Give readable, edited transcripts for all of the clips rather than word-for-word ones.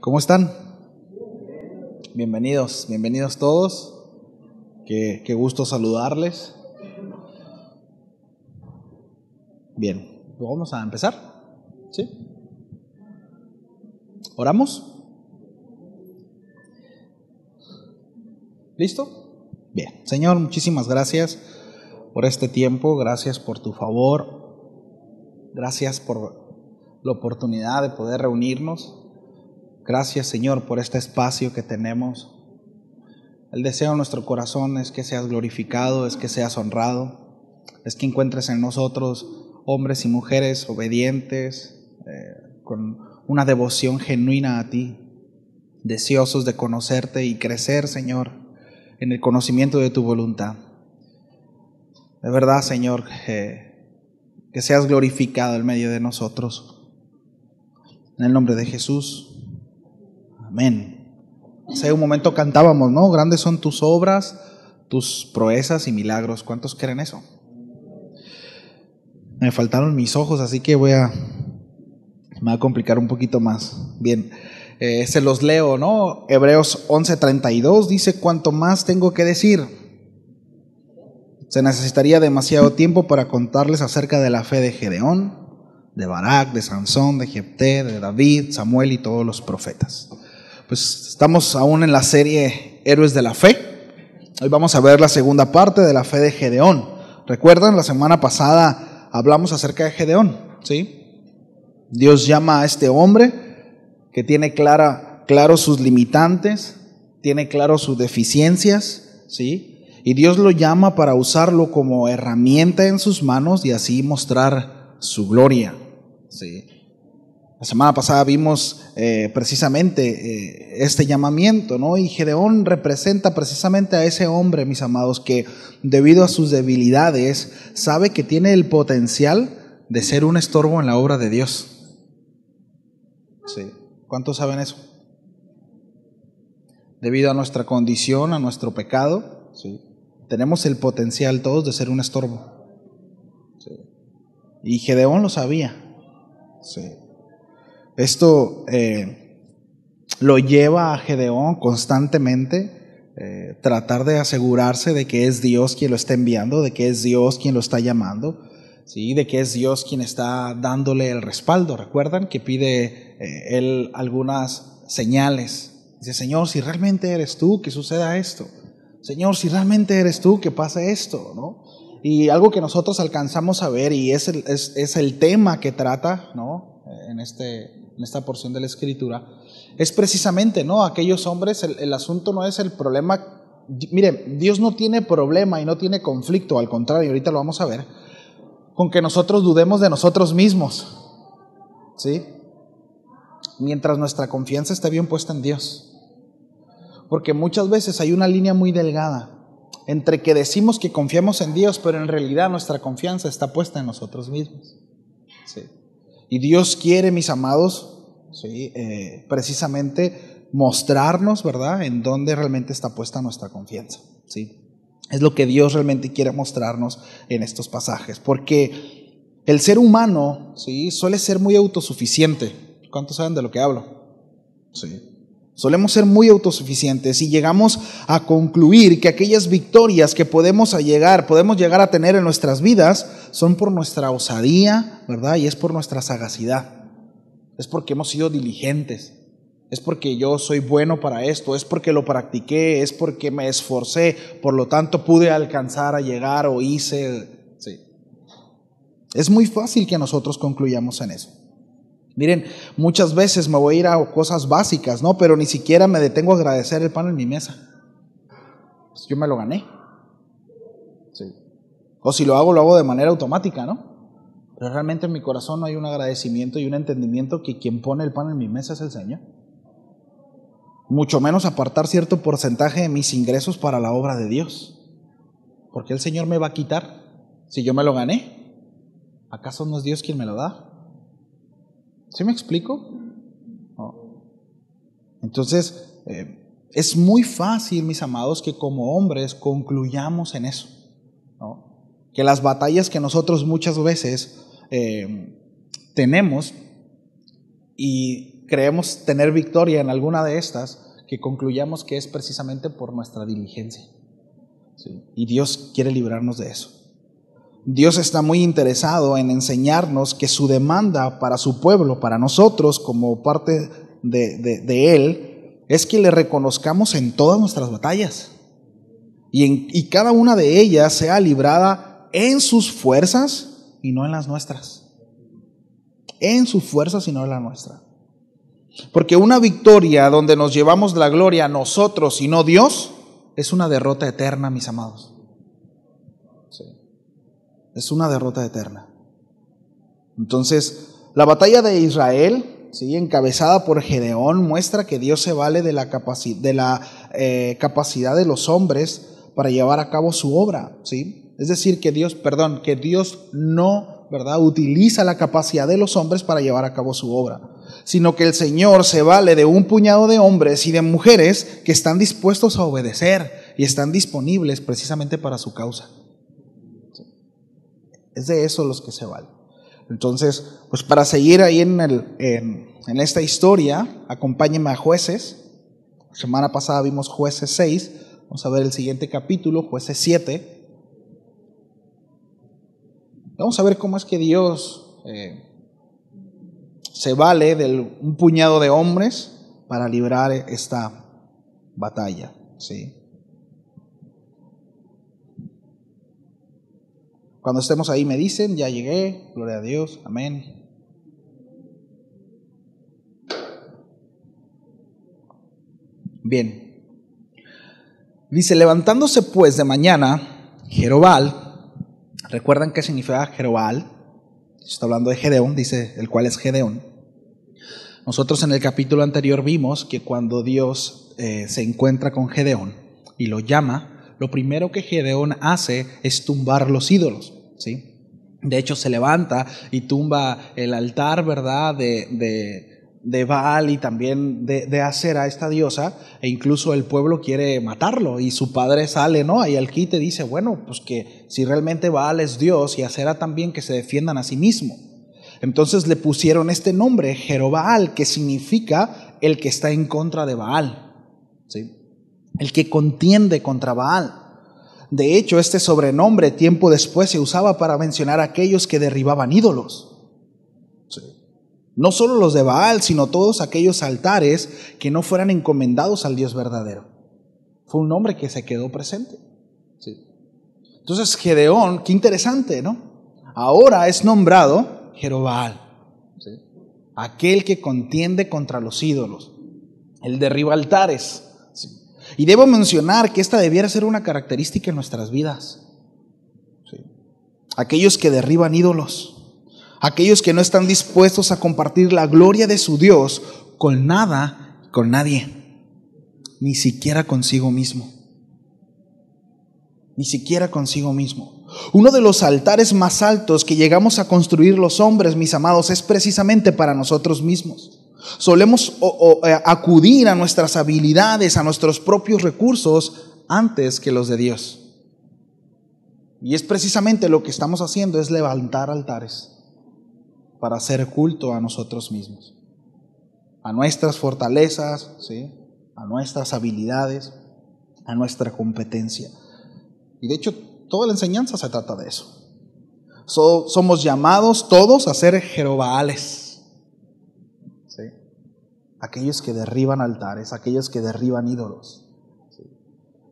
¿Cómo están? Bienvenidos, bienvenidos todos. Qué gusto saludarles. Bien, vamos a empezar. ¿Sí? ¿Oramos? ¿Listo? Bien. Señor, muchísimas gracias por este tiempo. Gracias por tu favor. Gracias por la oportunidad de poder reunirnos. Gracias, Señor, por este espacio que tenemos. El deseo de nuestro corazón es que seas glorificado, es que seas honrado, es que encuentres en nosotros hombres y mujeres obedientes, con una devoción genuina a ti, deseosos de conocerte y crecer, Señor, en el conocimiento de tu voluntad. De verdad, Señor, que seas glorificado en medio de nosotros. En el nombre de Jesús. Amén. Hace un momento cantábamos, ¿no? Grandes son tus obras, tus proezas y milagros. ¿Cuántos creen eso? Me faltaron mis ojos, así que me va a complicar un poquito más. Bien, se los leo, ¿no? Hebreos 11:32 dice: cuanto más tengo que decir. Se necesitaría demasiado tiempo para contarles acerca de la fe de Gedeón, de Barak, de Sansón, de Jefté, de David, Samuel y todos los profetas. Pues estamos aún en la serie Héroes de la Fe. Hoy vamos a ver la segunda parte de la fe de Gedeón. ¿Recuerdan? La semana pasada hablamos acerca de Gedeón, ¿sí? Dios llama a este hombre que tiene claro sus limitantes, tiene claro sus deficiencias, ¿sí? Y Dios lo llama para usarlo como herramienta en sus manos y así mostrar su gloria, ¿sí? La semana pasada vimos precisamente este llamamiento, ¿no? Y Gedeón representa precisamente a ese hombre, mis amados, que debido a sus debilidades sabe que tiene el potencial de ser un estorbo en la obra de Dios. Sí. ¿Cuántos saben eso? Debido a nuestra condición, a nuestro pecado, sí, tenemos el potencial todos de ser un estorbo. Sí. Y Gedeón lo sabía. Sí. Esto lo lleva a Gedeón constantemente tratar de asegurarse de que es Dios quien lo está enviando, de que es Dios quien lo está llamando, ¿sí? De que es Dios quien está dándole el respaldo. ¿Recuerdan que pide él algunas señales? Dice: Señor, si realmente eres tú, que suceda esto. Señor, si realmente eres tú, que pase esto, ¿no? Y algo que nosotros alcanzamos a ver, y es el tema que trata, ¿no? En esta porción de la Escritura, es precisamente, ¿no? Aquellos hombres, el asunto no es el problema. Mire, Dios no tiene problema y no tiene conflicto, al contrario, ahorita lo vamos a ver, con que nosotros dudemos de nosotros mismos, ¿sí? Mientras nuestra confianza esté bien puesta en Dios. Porque muchas veces hay una línea muy delgada entre que decimos que confiamos en Dios, pero en realidad nuestra confianza está puesta en nosotros mismos, ¿sí? Y Dios quiere, mis amados, ¿sí? Precisamente mostrarnos, ¿verdad?, en dónde realmente está puesta nuestra confianza, ¿sí? Es lo que Dios realmente quiere mostrarnos en estos pasajes, porque el ser humano, ¿sí?, suele ser muy autosuficiente. ¿Cuántos saben de lo que hablo? Sí. Solemos ser muy autosuficientes y llegamos a concluir que aquellas victorias que podemos llegar a tener en nuestras vidas son por nuestra osadía, ¿verdad? Y es por nuestra sagacidad. Es porque hemos sido diligentes. Es porque yo soy bueno para esto. Es porque lo practiqué. Es porque me esforcé. Por lo tanto pude alcanzar a llegar o hice. Sí. Es muy fácil que nosotros concluyamos en eso. Miren, muchas veces me voy a ir a cosas básicas, ¿no? Pero ni siquiera me detengo a agradecer el pan en mi mesa. Pues yo me lo gané. Sí. O si lo hago de manera automática, ¿no? Pero realmente en mi corazón no hay un agradecimiento y un entendimiento que quien pone el pan en mi mesa es el Señor. Mucho menos apartar cierto porcentaje de mis ingresos para la obra de Dios. ¿Por qué el Señor me va a quitar si yo me lo gané? ¿Acaso no es Dios quien me lo da? ¿Sí me explico? No. Entonces, es muy fácil, mis amados, que como hombres concluyamos en eso, ¿no? Que las batallas que nosotros muchas veces tenemos y creemos tener victoria en alguna de estas, que concluyamos que es precisamente por nuestra diligencia. ¿Sí? Y Dios quiere librarnos de eso. Dios está muy interesado en enseñarnos que su demanda para su pueblo, para nosotros como parte de Él, es que le reconozcamos en todas nuestras batallas. Y cada una de ellas sea librada en sus fuerzas y no en las nuestras. En sus fuerzas y no en la nuestra. Porque una victoria donde nos llevamos la gloria nosotros y no Dios es una derrota eterna, mis amados. Sí. Es una derrota eterna. Entonces, la batalla de Israel, ¿sí?, encabezada por Gedeón, muestra que Dios se vale de la capacidad de los hombres para llevar a cabo su obra, ¿sí? Es decir, que Dios no, ¿verdad?, utiliza la capacidad de los hombres para llevar a cabo su obra, sino que el Señor se vale de un puñado de hombres y de mujeres que están dispuestos a obedecer y están disponibles precisamente para su causa. Es de eso los que se valen. Entonces, pues para seguir ahí en esta historia, acompáñenme a Jueces. La semana pasada vimos Jueces 6, vamos a ver el siguiente capítulo, Jueces 7. Vamos a ver cómo es que Dios se vale de un puñado de hombres para librar esta batalla, ¿sí? Cuando estemos ahí me dicen, ya llegué, gloria a Dios, amén. Bien. Dice, levantándose pues de mañana, Jerobal, ¿recuerdan qué significa Jerobal? Está hablando de Gedeón, dice el cual es Gedeón. Nosotros en el capítulo anterior vimos que cuando Dios se encuentra con Gedeón y lo llama, lo primero que Gedeón hace es tumbar los ídolos, ¿sí? De hecho, se levanta y tumba el altar, ¿verdad?, de Baal y también de Acera, esta diosa, e incluso el pueblo quiere matarlo y su padre sale, ¿no?, ahí al quite, dice, bueno, pues que si realmente Baal es Dios y Acera también, que se defiendan a sí mismo. Entonces le pusieron este nombre, Jerobal, que significa el que está en contra de Baal, ¿sí?, el que contiende contra Baal. De hecho, este sobrenombre tiempo después se usaba para mencionar a aquellos que derribaban ídolos. Sí. No solo los de Baal, sino todos aquellos altares que no fueran encomendados al Dios verdadero. Fue un nombre que se quedó presente. Sí. Entonces Gedeón, qué interesante, ¿no? Ahora es nombrado Jerobal, ¿sí?, aquel que contiende contra los ídolos, el derriba altares. ¿Sí? Y debo mencionar que esta debiera ser una característica en nuestras vidas. ¿Sí? Aquellos que derriban ídolos, aquellos que no están dispuestos a compartir la gloria de su Dios con nada, con nadie, ni siquiera consigo mismo. Ni siquiera consigo mismo. Uno de los altares más altos que llegamos a construir los hombres, mis amados, es precisamente para nosotros mismos. Solemos acudir a nuestras habilidades, a nuestros propios recursos antes que los de Dios. Y es precisamente lo que estamos haciendo, es levantar altares para hacer culto a nosotros mismos, a nuestras fortalezas, ¿sí?, a nuestras habilidades, a nuestra competencia. Y de hecho, toda la enseñanza se trata de eso. Somos llamados todos a ser Jerobaales. ¿Sí? Aquellos que derriban altares, aquellos que derriban ídolos. ¿Sí?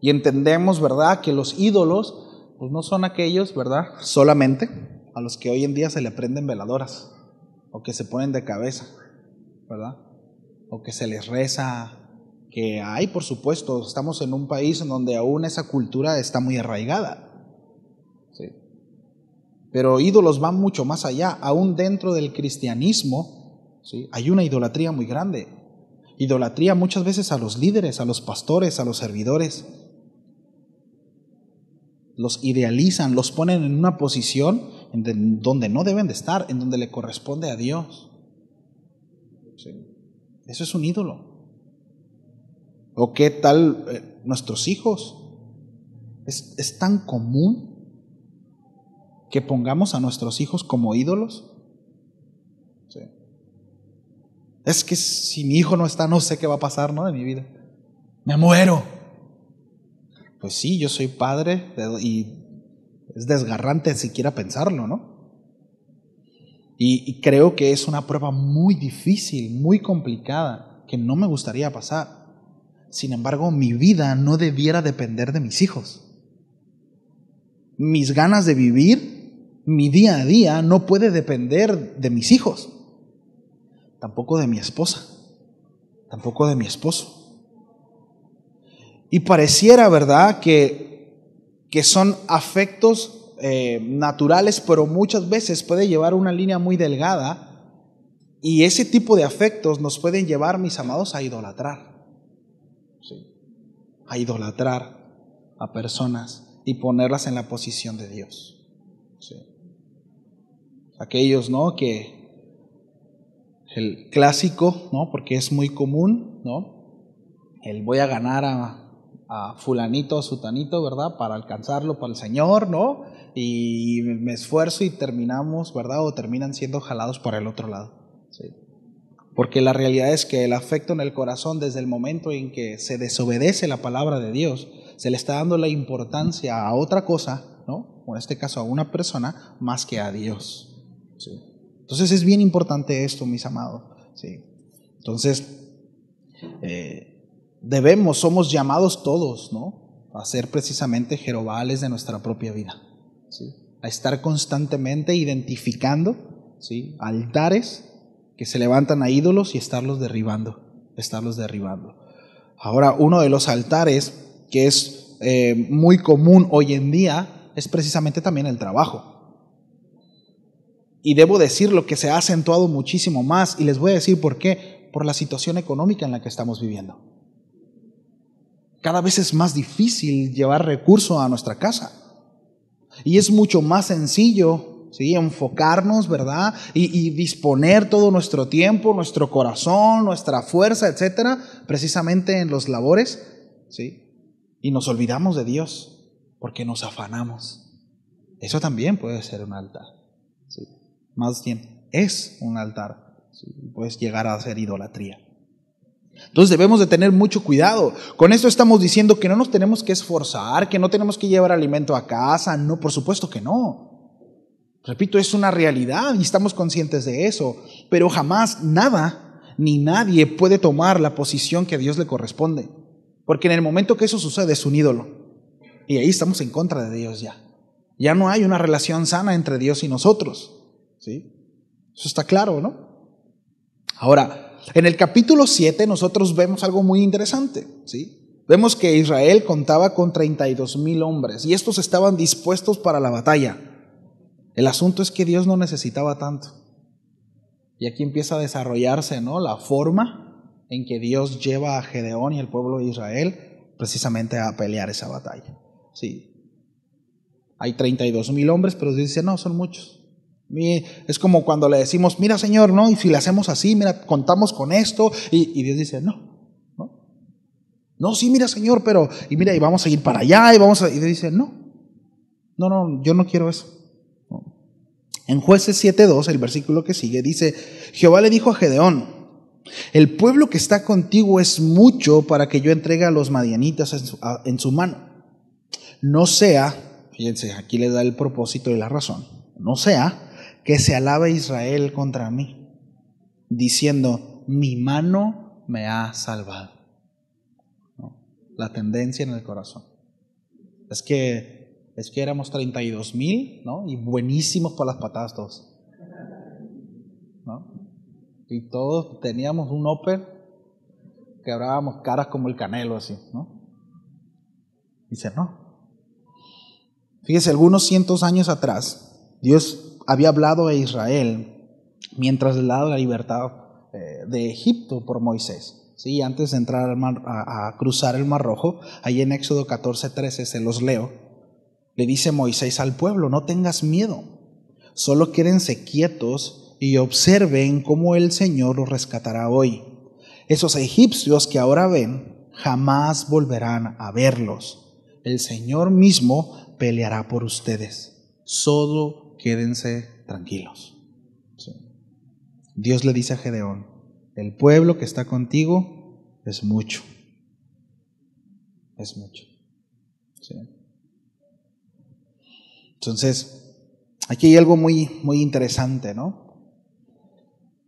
Y entendemos, ¿verdad?, que los ídolos pues no son aquellos, ¿verdad?, solamente a los que hoy en día se le prenden veladoras o que se ponen de cabeza, ¿verdad?, o que se les reza, que hay, por supuesto, estamos en un país en donde aún esa cultura está muy arraigada. ¿Sí? Pero ídolos van mucho más allá, aún dentro del cristianismo, ¿sí?, hay una idolatría muy grande. Idolatría muchas veces a los líderes, a los pastores, a los servidores. Los idealizan, los ponen en una posición donde no deben de estar, en donde le corresponde a Dios. ¿Sí? Eso es un ídolo. ¿O qué tal nuestros hijos? ¿Es tan común que pongamos a nuestros hijos como ídolos? Sí. Es que si mi hijo no está, no sé qué va a pasar, ¿no? De mi vida. Me muero. Pues sí, yo soy padre y es desgarrante siquiera pensarlo, ¿no? Y creo que es una prueba muy difícil, muy complicada, que no me gustaría pasar. Sin embargo, mi vida no debiera depender de mis hijos. Mis ganas de vivir, mi día a día, no puede depender de mis hijos. Tampoco de mi esposa. Tampoco de mi esposo. Y pareciera, ¿verdad?, que son afectos naturales, pero muchas veces puede llevar una línea muy delgada, y ese tipo de afectos nos pueden llevar, mis amados, a idolatrar. ¿Sí? A idolatrar a personas y ponerlas en la posición de Dios. ¿Sí? Aquellos, ¿no?, que el clásico, ¿no?, porque es muy común, ¿no?, el voy a ganar a fulanito o sutanito, ¿verdad?, para alcanzarlo para el Señor, ¿no? Y me esfuerzo y terminamos, ¿verdad?, o terminan siendo jalados para el otro lado. ¿Sí? Porque la realidad es que el afecto en el corazón, desde el momento en que se desobedece la palabra de Dios, se le está dando la importancia a otra cosa, ¿no?, o en este caso a una persona, más que a Dios. ¿Sí? Entonces es bien importante esto, mis amados. ¿Sí? Entonces, somos llamados todos, ¿no?, a ser precisamente jerobales de nuestra propia vida. ¿Sí? A estar constantemente identificando, ¿sí?, altares que se levantan a ídolos y estarlos derribando. Ahora, uno de los altares que es muy común hoy en día es precisamente también el trabajo. Y debo decirlo que se ha acentuado muchísimo más, y les voy a decir por qué. Por la situación económica en la que estamos viviendo. Cada vez es más difícil llevar recursos a nuestra casa. Y es mucho más sencillo, ¿sí?, enfocarnos, ¿verdad?, y disponer todo nuestro tiempo, nuestro corazón, nuestra fuerza, etcétera, precisamente en los labores, ¿sí? Y nos olvidamos de Dios porque nos afanamos. Eso también puede ser un altar. ¿Sí? Más bien, es un altar. ¿Sí? Puedes llegar a ser idolatría. Entonces debemos de tener mucho cuidado. Con esto estamos diciendo que no nos tenemos que esforzar, que no tenemos que llevar alimento a casa. No, por supuesto que no. Repito, es una realidad y estamos conscientes de eso. Pero jamás nada ni nadie puede tomar la posición que a Dios le corresponde. Porque en el momento que eso sucede es un ídolo. Y ahí estamos en contra de Dios ya. Ya no hay una relación sana entre Dios y nosotros. ¿Sí? Eso está claro, ¿no? Ahora, en el capítulo 7 nosotros vemos algo muy interesante, ¿sí? Vemos que Israel contaba con 32,000 hombres y estos estaban dispuestos para la batalla. El asunto es que Dios no necesitaba tanto. Y aquí empieza a desarrollarse, ¿no?, la forma en que Dios lleva a Gedeón y al pueblo de Israel precisamente a pelear esa batalla. Sí. Hay 32,000 hombres, pero Dios dice, no, son muchos. Es como cuando le decimos, mira, Señor, ¿no?, y si le hacemos así, mira, contamos con esto, y Dios dice, no, sí, mira, Señor, pero, y mira, y vamos a ir para allá, y Dios dice, no, yo no quiero eso. No. En Jueces 7:2, el versículo que sigue, dice, Jehová le dijo a Gedeón, el pueblo que está contigo es mucho para que yo entregue a los madianitas en su mano. No sea, fíjense, aquí le da el propósito y la razón, no sea que se alabe Israel contra mí, diciendo, mi mano me ha salvado. ¿No? La tendencia en el corazón. Es que éramos 32,000, ¿no?, y buenísimos para las patadas todos. ¿No? Y todos teníamos un upper que hablábamos caras como el Canelo, así, ¿no? Dice, no. Fíjese, algunos cientos años atrás, Dios había hablado a Israel mientras le daba la libertad de Egipto por Moisés. ¿Sí? Antes de entrar a cruzar el Mar Rojo, ahí en Éxodo 14:13, se los leo, le dice Moisés al pueblo, no tengas miedo, solo quédense quietos y observen cómo el Señor los rescatará hoy. Esos egipcios que ahora ven, jamás volverán a verlos. El Señor mismo peleará por ustedes. Solo quédense tranquilos. Sí. Dios le dice a Gedeón, el pueblo que está contigo es mucho. Es mucho. ¿Sí? Entonces, aquí hay algo muy interesante, ¿no?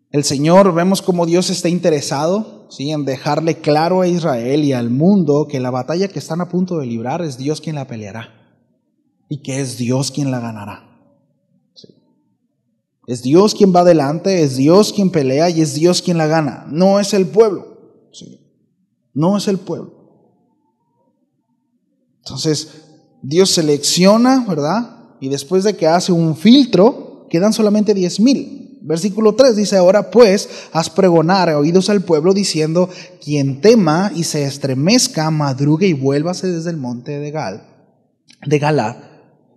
El Señor, vemos cómo Dios está interesado, ¿sí?, en dejarle claro a Israel y al mundo que la batalla que están a punto de librar es Dios quien la peleará y que es Dios quien la ganará. ¿Sí? Es Dios quien va adelante, es Dios quien pelea y es Dios quien la gana. No es el pueblo. ¿Sí? No es el pueblo. Entonces, Dios selecciona, ¿verdad? Y después de que hace un filtro, quedan solamente 10,000. Versículo 3 dice: ahora pues, haz pregonar a oídos al pueblo diciendo: quien tema y se estremezca, madrugue y vuélvase desde el monte de Galad.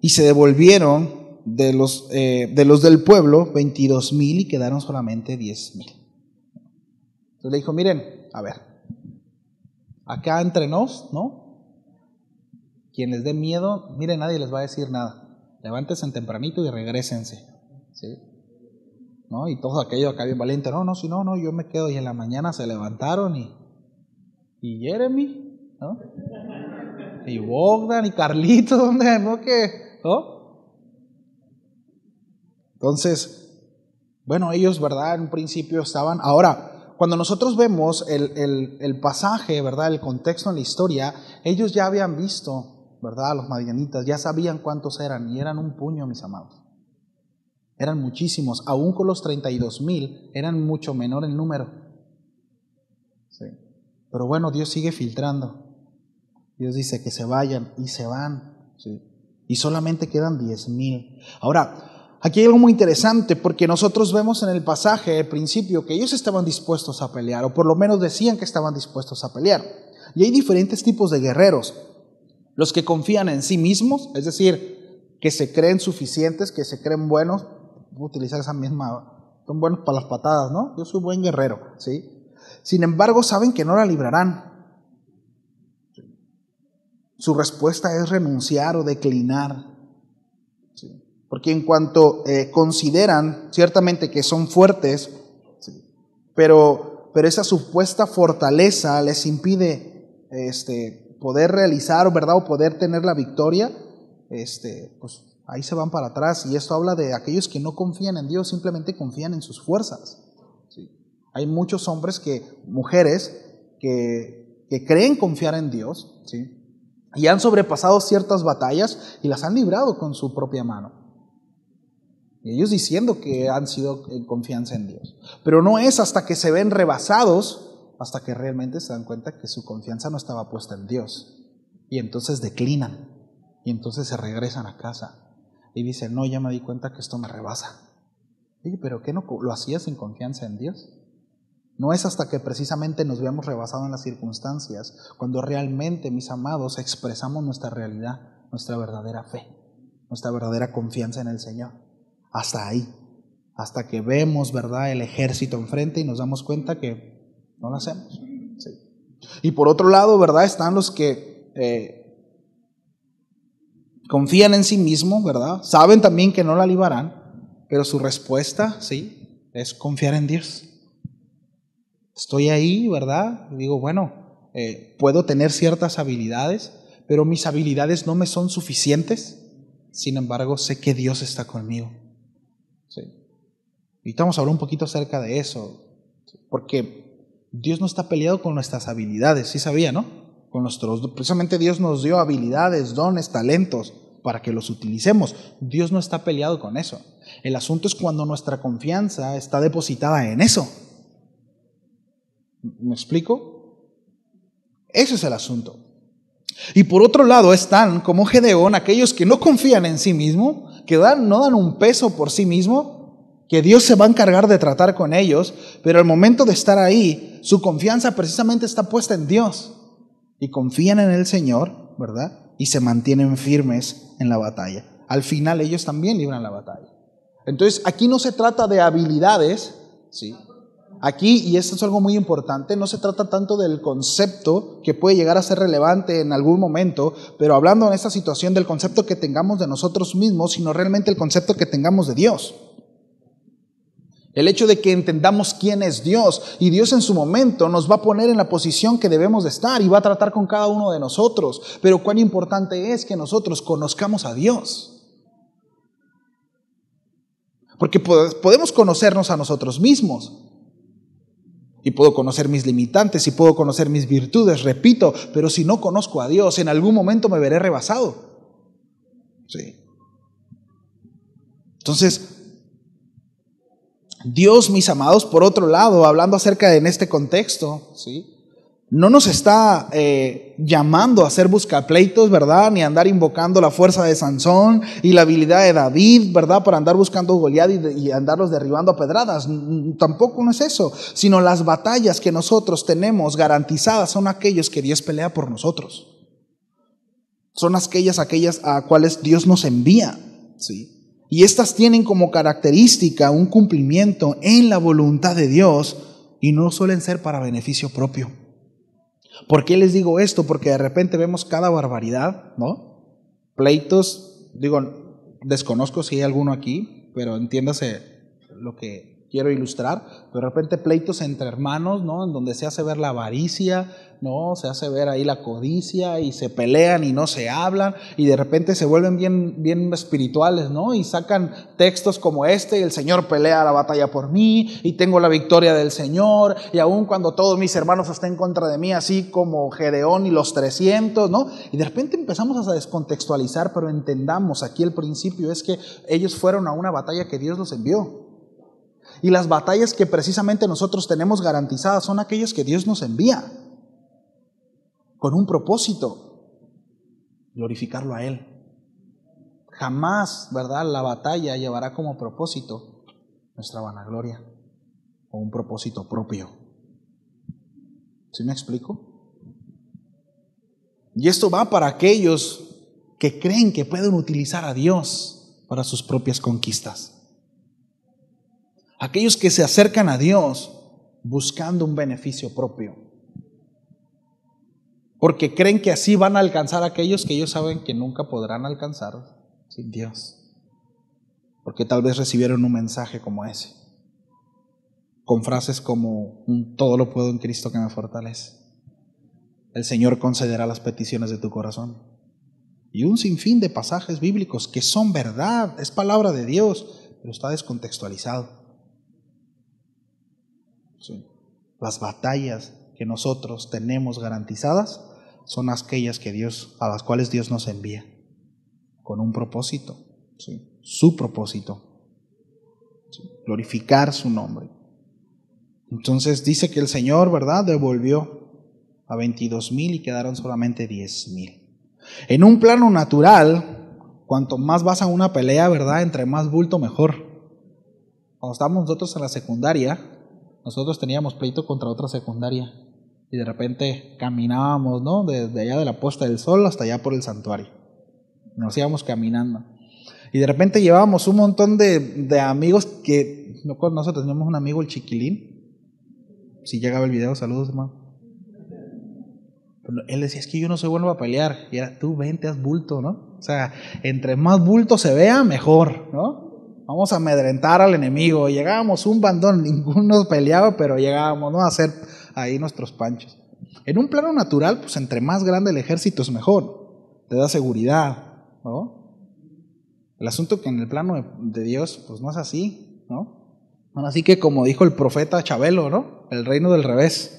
Y se devolvieron de los del pueblo 22,000 y quedaron solamente 10,000. Entonces le dijo: miren, a ver, acá entre nos, ¿no? Quien les dé miedo, miren, nadie les va a decir nada. Levántense tempranito y regrésense. ¿Sí? ¿No? Y todo aquello acá bien valiente. No, yo me quedo. Y en la mañana se levantaron y Jeremy, ¿no? Y Bogdan y Carlito, ¿dónde? ¿No? ¿Qué? ¿No? Entonces, bueno, ellos, ¿verdad? En un principio estaban. Ahora, cuando nosotros vemos el pasaje, ¿verdad? El contexto en la historia, ellos ya habían visto, ¿verdad? Los madianitas, ya sabían cuántos eran, y eran un puño, mis amados. Eran muchísimos, aún con los 32,000, eran mucho menor el número. Sí. Pero bueno, Dios sigue filtrando. Dios dice que se vayan y se van. Sí. Y solamente quedan 10,000. Ahora, aquí hay algo muy interesante, porque nosotros vemos en el pasaje, al principio, que ellos estaban dispuestos a pelear, o por lo menos decían que estaban dispuestos a pelear. Y hay diferentes tipos de guerreros. Los que confían en sí mismos, es decir, que se creen suficientes, que se creen buenos. Voy a utilizar esa misma, son buenos para las patadas, ¿no? Yo soy buen guerrero, ¿sí? Sin embargo, saben que no la librarán. Su respuesta es renunciar o declinar. ¿Sí? Porque en cuanto consideran ciertamente que son fuertes, ¿sí?, pero esa supuesta fortaleza les impide poder realizar, ¿verdad?, o poder tener la victoria, pues ahí se van para atrás. Y esto habla de aquellos que no confían en Dios, simplemente confían en sus fuerzas. ¿Sí? Hay muchos hombres, mujeres que creen confiar en Dios, ¿sí?, y han sobrepasado ciertas batallas y las han librado con su propia mano. Y ellos diciendo que han sido en confianza en Dios. Pero no es hasta que se ven rebasados, hasta que realmente se dan cuenta que su confianza no estaba puesta en Dios. Y entonces declinan. Y entonces se regresan a casa. Y dicen: no, ya me di cuenta que esto me rebasa. Oye, ¿pero qué no lo hacías sin confianza en Dios? No es hasta que precisamente nos veamos rebasados en las circunstancias, cuando realmente, mis amados, expresamos nuestra realidad, nuestra verdadera fe, nuestra verdadera confianza en el Señor. Hasta ahí, hasta que vemos, ¿verdad?, el ejército enfrente y nos damos cuenta que no lo hacemos. Sí. Y por otro lado, ¿verdad?, están los que confían en sí mismos, ¿verdad? Saben también que no la librarán, pero su respuesta, sí, es confiar en Dios. Estoy ahí, ¿verdad? Y digo, bueno, puedo tener ciertas habilidades, pero mis habilidades no me son suficientes. Sin embargo, sé que Dios está conmigo. Sí. Y vamos a hablar un poquito acerca de eso, porque Dios no está peleado con nuestras habilidades, sí sabía, ¿no? Precisamente Dios nos dio habilidades, dones, talentos para que los utilicemos. Dios no está peleado con eso. El asunto es cuando nuestra confianza está depositada en eso. ¿Me explico? Ese es el asunto. Y por otro lado están, como Gedeón, aquellos que no confían en sí mismo, que no dan un peso por sí mismo, que Dios se va a encargar de tratar con ellos, pero al momento de estar ahí, su confianza precisamente está puesta en Dios. Y confían en el Señor, ¿verdad? Y se mantienen firmes en la batalla. Al final ellos también libran la batalla. Entonces aquí no se trata de habilidades, ¿sí? Aquí, y esto es algo muy importante, no se trata tanto del concepto que puede llegar a ser relevante en algún momento, pero hablando en esta situación del concepto que tengamos de nosotros mismos, sino realmente el concepto que tengamos de Dios. El hecho de que entendamos quién es Dios, y Dios en su momento nos va a poner en la posición que debemos de estar y va a tratar con cada uno de nosotros. Pero cuán importante es que nosotros conozcamos a Dios. Porque podemos conocernos a nosotros mismos. Y puedo conocer mis limitantes y puedo conocer mis virtudes, repito, pero si no conozco a Dios, en algún momento me veré rebasado. Sí. Entonces, Dios, mis amados, por otro lado, hablando acerca de en este contexto, ¿sí?, no nos está llamando a hacer buscapleitos, ¿verdad? Ni a andar invocando la fuerza de Sansón y la habilidad de David, ¿verdad? Para andar buscando Goliat y andarlos derribando a pedradas. Tampoco no es eso, sino las batallas que nosotros tenemos garantizadas son aquellos que Dios pelea por nosotros. Son aquellas a cuales Dios nos envía, ¿sí? Y estas tienen como característica un cumplimiento en la voluntad de Dios y no suelen ser para beneficio propio. ¿Por qué les digo esto? Porque de repente vemos cada barbaridad, ¿no? Pleitos, desconozco si hay alguno aquí, pero entiéndase lo que quiero ilustrar. De repente pleitos entre hermanos, ¿no? En donde se hace ver la avaricia, ¿no? Se hace ver ahí la codicia y se pelean y no se hablan y de repente se vuelven bien espirituales, ¿no? Y sacan textos como este: el Señor pelea la batalla por mí y tengo la victoria del Señor, y aun cuando todos mis hermanos estén en contra de mí, así como Gedeón y los 300, ¿no? Y de repente empezamos a descontextualizar, pero entendamos, aquí el principio es que ellos fueron a una batalla que Dios los envió. Y las batallas que precisamente nosotros tenemos garantizadas son aquellas que Dios nos envía con un propósito: glorificarlo a Él. Jamás, ¿verdad?, la batalla llevará como propósito nuestra vanagloria o un propósito propio. ¿Sí me explico? Y esto va para aquellos que creen que pueden utilizar a Dios para sus propias conquistas. Aquellos que se acercan a Dios buscando un beneficio propio, porque creen que así van a alcanzar a aquellos que ellos saben que nunca podrán alcanzar sin Dios, porque tal vez recibieron un mensaje como ese, con frases como: todo lo puedo en Cristo que me fortalece, el Señor concederá las peticiones de tu corazón, y un sinfín de pasajes bíblicos que son verdad, es palabra de Dios, pero está descontextualizado. Sí. Las batallas que nosotros tenemos garantizadas son aquellas a las cuales Dios nos envía con un propósito, ¿sí?, su propósito, ¿sí?, glorificar su nombre. Entonces dice que el Señor, ¿verdad?, devolvió a 22,000 y quedaron solamente 10,000. En un plano natural, cuanto más vas a una pelea, ¿verdad?, entre más bulto mejor. Cuando estábamos nosotros en la secundaria, nosotros teníamos pleito contra otra secundaria y de repente caminábamos, ¿no?, desde allá de la puesta del sol hasta allá por el santuario. Nos íbamos caminando y de repente llevábamos un montón de amigos que nosotros teníamos un amigo, el Chiquilín. Si llegaba el video, saludos, hermano. Pero él decía: es que yo no soy bueno para pelear. Y era: tú vente, haz bulto, ¿no? O sea, entre más bulto se vea, mejor, ¿no? Vamos a amedrentar al enemigo. Llegábamos un bandón, ninguno peleaba, pero llegábamos, ¿no?, a hacer ahí nuestros panchos. En un plano natural, pues entre más grande el ejército es mejor, te da seguridad, ¿no? El asunto que en el plano de Dios, pues no es así, ¿no? Así que como dijo el profeta Chabelo, ¿no?, el reino del revés.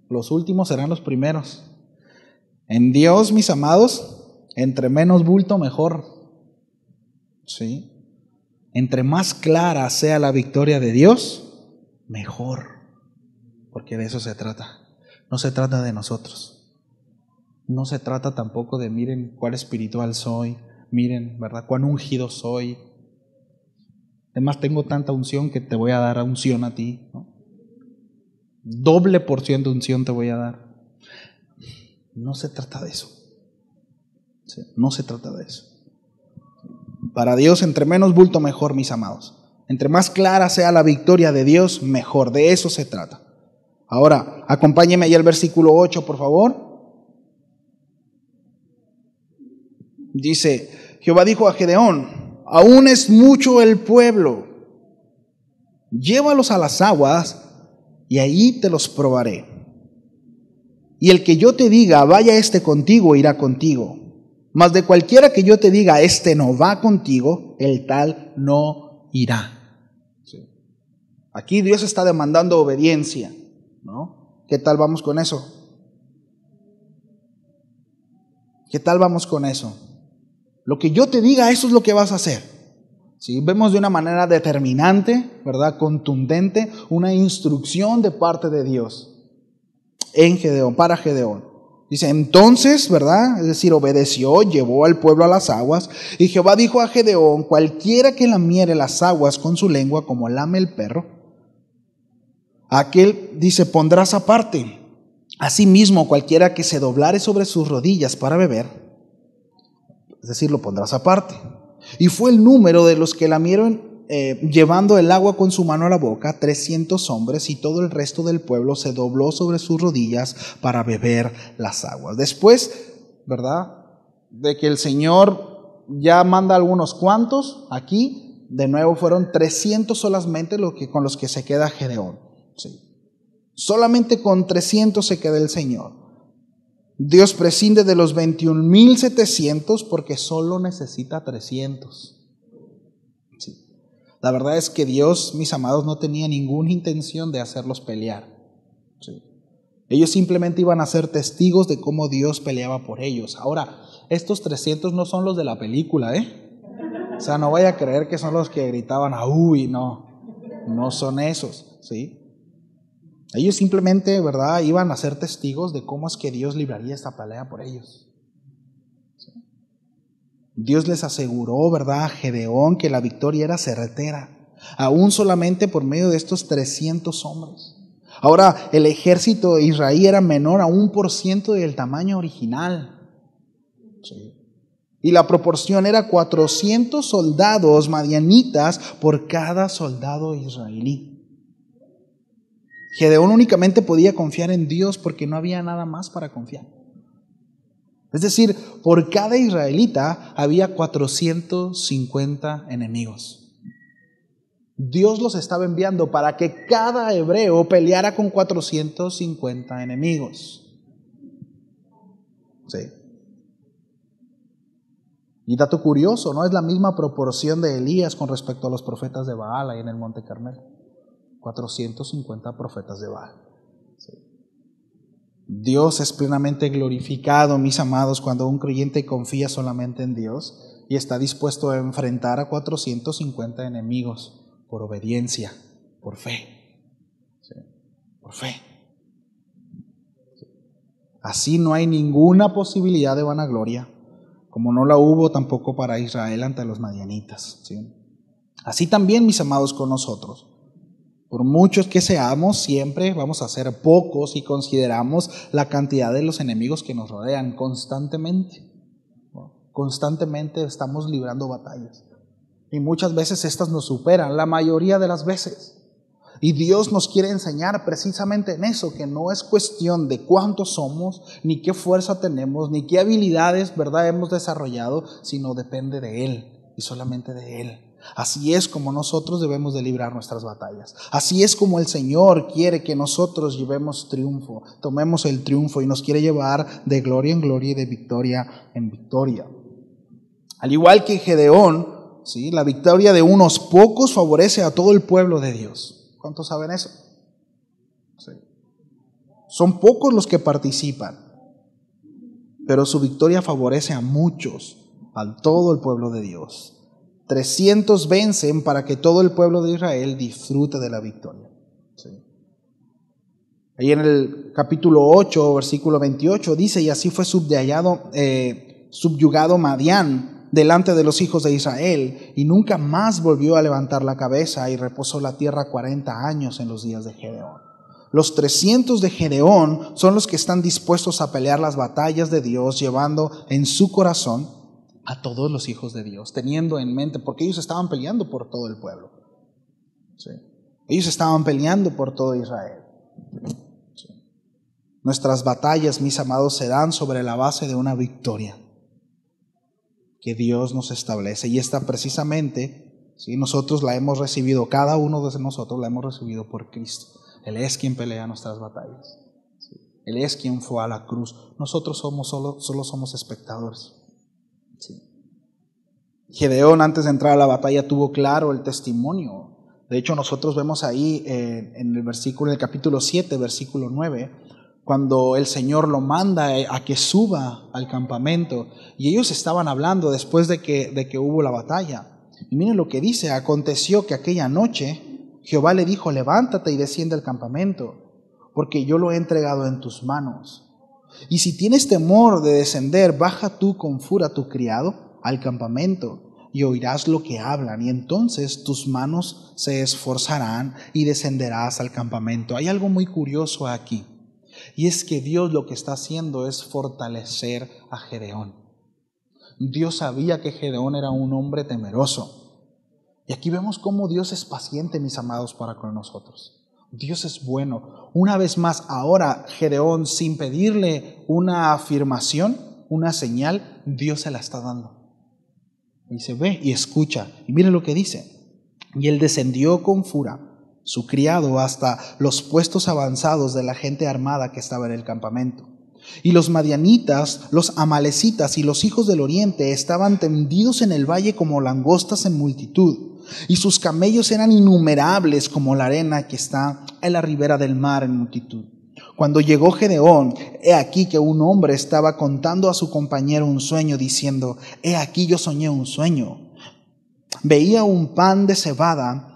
Los últimos serán los primeros. En Dios, mis amados, entre menos bulto mejor, ¿sí? Entre más clara sea la victoria de Dios, mejor, porque de eso se trata. No se trata de nosotros. No se trata tampoco de: miren cuán espiritual soy, miren, ¿verdad?, cuán ungido soy. Además, tengo tanta unción que te voy a dar unción a ti, ¿no? Doble porción de unción te voy a dar. No se trata de eso. ¿Sí? No se trata de eso. Para Dios, entre menos bulto mejor, mis amados. Entre más clara sea la victoria de Dios, mejor. De eso se trata. Ahora, acompáñeme ahí al versículo 8, por favor. Dice: Jehová dijo a Gedeón: aún es mucho el pueblo. Llévalos a las aguas y ahí te los probaré. Y el que yo te diga, vaya este contigo, irá contigo. Mas de cualquiera que yo te diga, este no va contigo, el tal no irá. Sí. Aquí Dios está demandando obediencia, ¿no? ¿Qué tal vamos con eso? ¿Qué tal vamos con eso? Lo que yo te diga, eso es lo que vas a hacer. ¿Sí? Vemos de una manera determinante, ¿verdad? Contundente, una instrucción de parte de Dios en Gedeón, para Gedeón. Dice, entonces, ¿verdad? Es decir, obedeció, llevó al pueblo a las aguas, y Jehová dijo a Gedeón, cualquiera que lamiere las aguas con su lengua como lame el perro, aquel, dice, pondrás aparte. Asimismo, cualquiera que se doblare sobre sus rodillas para beber, es decir, lo pondrás aparte. Y fue el número de los que lamieron llevando el agua con su mano a la boca, 300 hombres, y todo el resto del pueblo se dobló sobre sus rodillas para beber las aguas. Después, ¿verdad?, de que el Señor ya manda algunos cuantos, aquí de nuevo fueron 300 solamente con los que se queda Gedeón. Sí. Solamente con 300 se queda el Señor. Dios prescinde de los 21,700 porque solo necesita 300. Sí. La verdad es que Dios, mis amados, no tenía ninguna intención de hacerlos pelear. Sí. Ellos simplemente iban a ser testigos de cómo Dios peleaba por ellos. Ahora, estos 300 no son los de la película, O sea, no vaya a creer que son los que gritaban, ¡uy! No son esos, ¿sí? Ellos simplemente, ¿verdad?, iban a ser testigos de cómo es que Dios libraría esta pelea por ellos. ¿Sí? Dios les aseguró, ¿verdad?, a Gedeón que la victoria era certera, aún solamente por medio de estos 300 hombres. Ahora, el ejército de Israel era menor a 1% del tamaño original. ¿Sí? Y la proporción era 400 soldados madianitas por cada soldado israelí. Gedeón únicamente podía confiar en Dios porque no había nada más para confiar. Es decir, por cada israelita había 450 enemigos. Dios los estaba enviando para que cada hebreo peleara con 450 enemigos. Sí. Y dato curioso, ¿no? Es la misma proporción de Elías con respecto a los profetas de Baal ahí en el Monte Carmelo. 450 profetas de Baal. Sí. Dios es plenamente glorificado, mis amados, cuando un creyente confía solamente en Dios y está dispuesto a enfrentar a 450 enemigos por obediencia, por fe. Sí. Por fe. Sí. Así no hay ninguna posibilidad de vanagloria, como no la hubo tampoco para Israel ante los madianitas. ¿Sí? Así también, mis amados, con nosotros. Por muchos que seamos, siempre vamos a ser pocos si consideramos la cantidad de los enemigos que nos rodean constantemente. Constantemente estamos librando batallas. Y muchas veces estas nos superan, la mayoría de las veces. Y Dios nos quiere enseñar precisamente en eso, que no es cuestión de cuántos somos, ni qué fuerza tenemos, ni qué habilidades, ¿verdad?, hemos desarrollado, sino depende de Él y solamente de Él. Así es como nosotros debemos de librar nuestras batallas. Así es como el Señor quiere que nosotros llevemos triunfo, tomemos el triunfo y nos quiere llevar de gloria en gloria y de victoria en victoria. Al igual que Gedeón, ¿sí?, la victoria de unos pocos favorece a todo el pueblo de Dios. ¿Cuántos saben eso? Sí. Son pocos los que participan, pero su victoria favorece a muchos, a todo el pueblo de Dios. 300 vencen para que todo el pueblo de Israel disfrute de la victoria. Sí. Ahí en el capítulo 8, versículo 28, dice, y así fue subyugado Madián delante de los hijos de Israel, y nunca más volvió a levantar la cabeza, y reposó la tierra 40 años en los días de Gedeón. Los 300 de Gedeón son los que están dispuestos a pelear las batallas de Dios, llevando en su corazón a todos los hijos de Dios, teniendo en mente, porque ellos estaban peleando por todo el pueblo. Sí. Ellos estaban peleando por todo Israel. Sí. Nuestras batallas, mis amados, se dan sobre la base de una victoria que Dios nos establece, y esta precisamente ¿sí? Nosotros la hemos recibido, cada uno de nosotros la hemos recibido por Cristo. Él es quien pelea nuestras batallas. ¿Sí? Él es quien fue a la cruz. Nosotros solo somos espectadores. ¿Sí? Gedeón, antes de entrar a la batalla, tuvo claro el testimonio. De hecho, nosotros vemos ahí en el capítulo 7, versículo 9, cuando el Señor lo manda a que suba al campamento, y ellos estaban hablando después de que hubo la batalla. Y miren lo que dice: aconteció que aquella noche Jehová le dijo: levántate y desciende al campamento, porque yo lo he entregado en tus manos. Y si tienes temor de descender, baja tú con Fura tu criado al campamento, y oirás lo que hablan, y entonces tus manos se esforzarán y descenderás al campamento. Hay algo muy curioso aquí, y es que Dios lo que está haciendo es fortalecer a Gedeón. Dios sabía que Gedeón era un hombre temeroso, y aquí vemos cómo Dios es paciente, mis amados, para con nosotros. Dios es bueno. Una vez más, ahora Gedeón, sin pedirle una afirmación, una señal, Dios se la está dando. Y se ve y escucha. Y mire lo que dice: y él descendió con Fura, su criado, hasta los puestos avanzados de la gente armada que estaba en el campamento. Y los madianitas, los amalecitas y los hijos del oriente estaban tendidos en el valle como langostas en multitud, y sus camellos eran innumerables como la arena que está en la ribera del mar en multitud. Cuando llegó Gedeón, he aquí que un hombre estaba contando a su compañero un sueño, diciendo: he aquí yo soñé un sueño. Veía un pan de cebada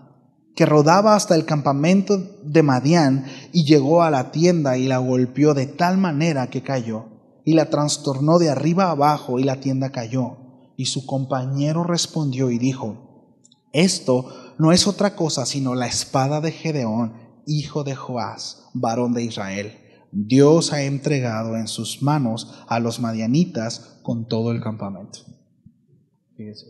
que rodaba hasta el campamento de Madián, y llegó a la tienda y la golpeó de tal manera que cayó, y la trastornó de arriba abajo, y la tienda cayó. Y su compañero respondió y dijo: esto no es otra cosa sino la espada de Gedeón, hijo de Joás, varón de Israel. Dios ha entregado en sus manos a los madianitas con todo el campamento. Fíjense.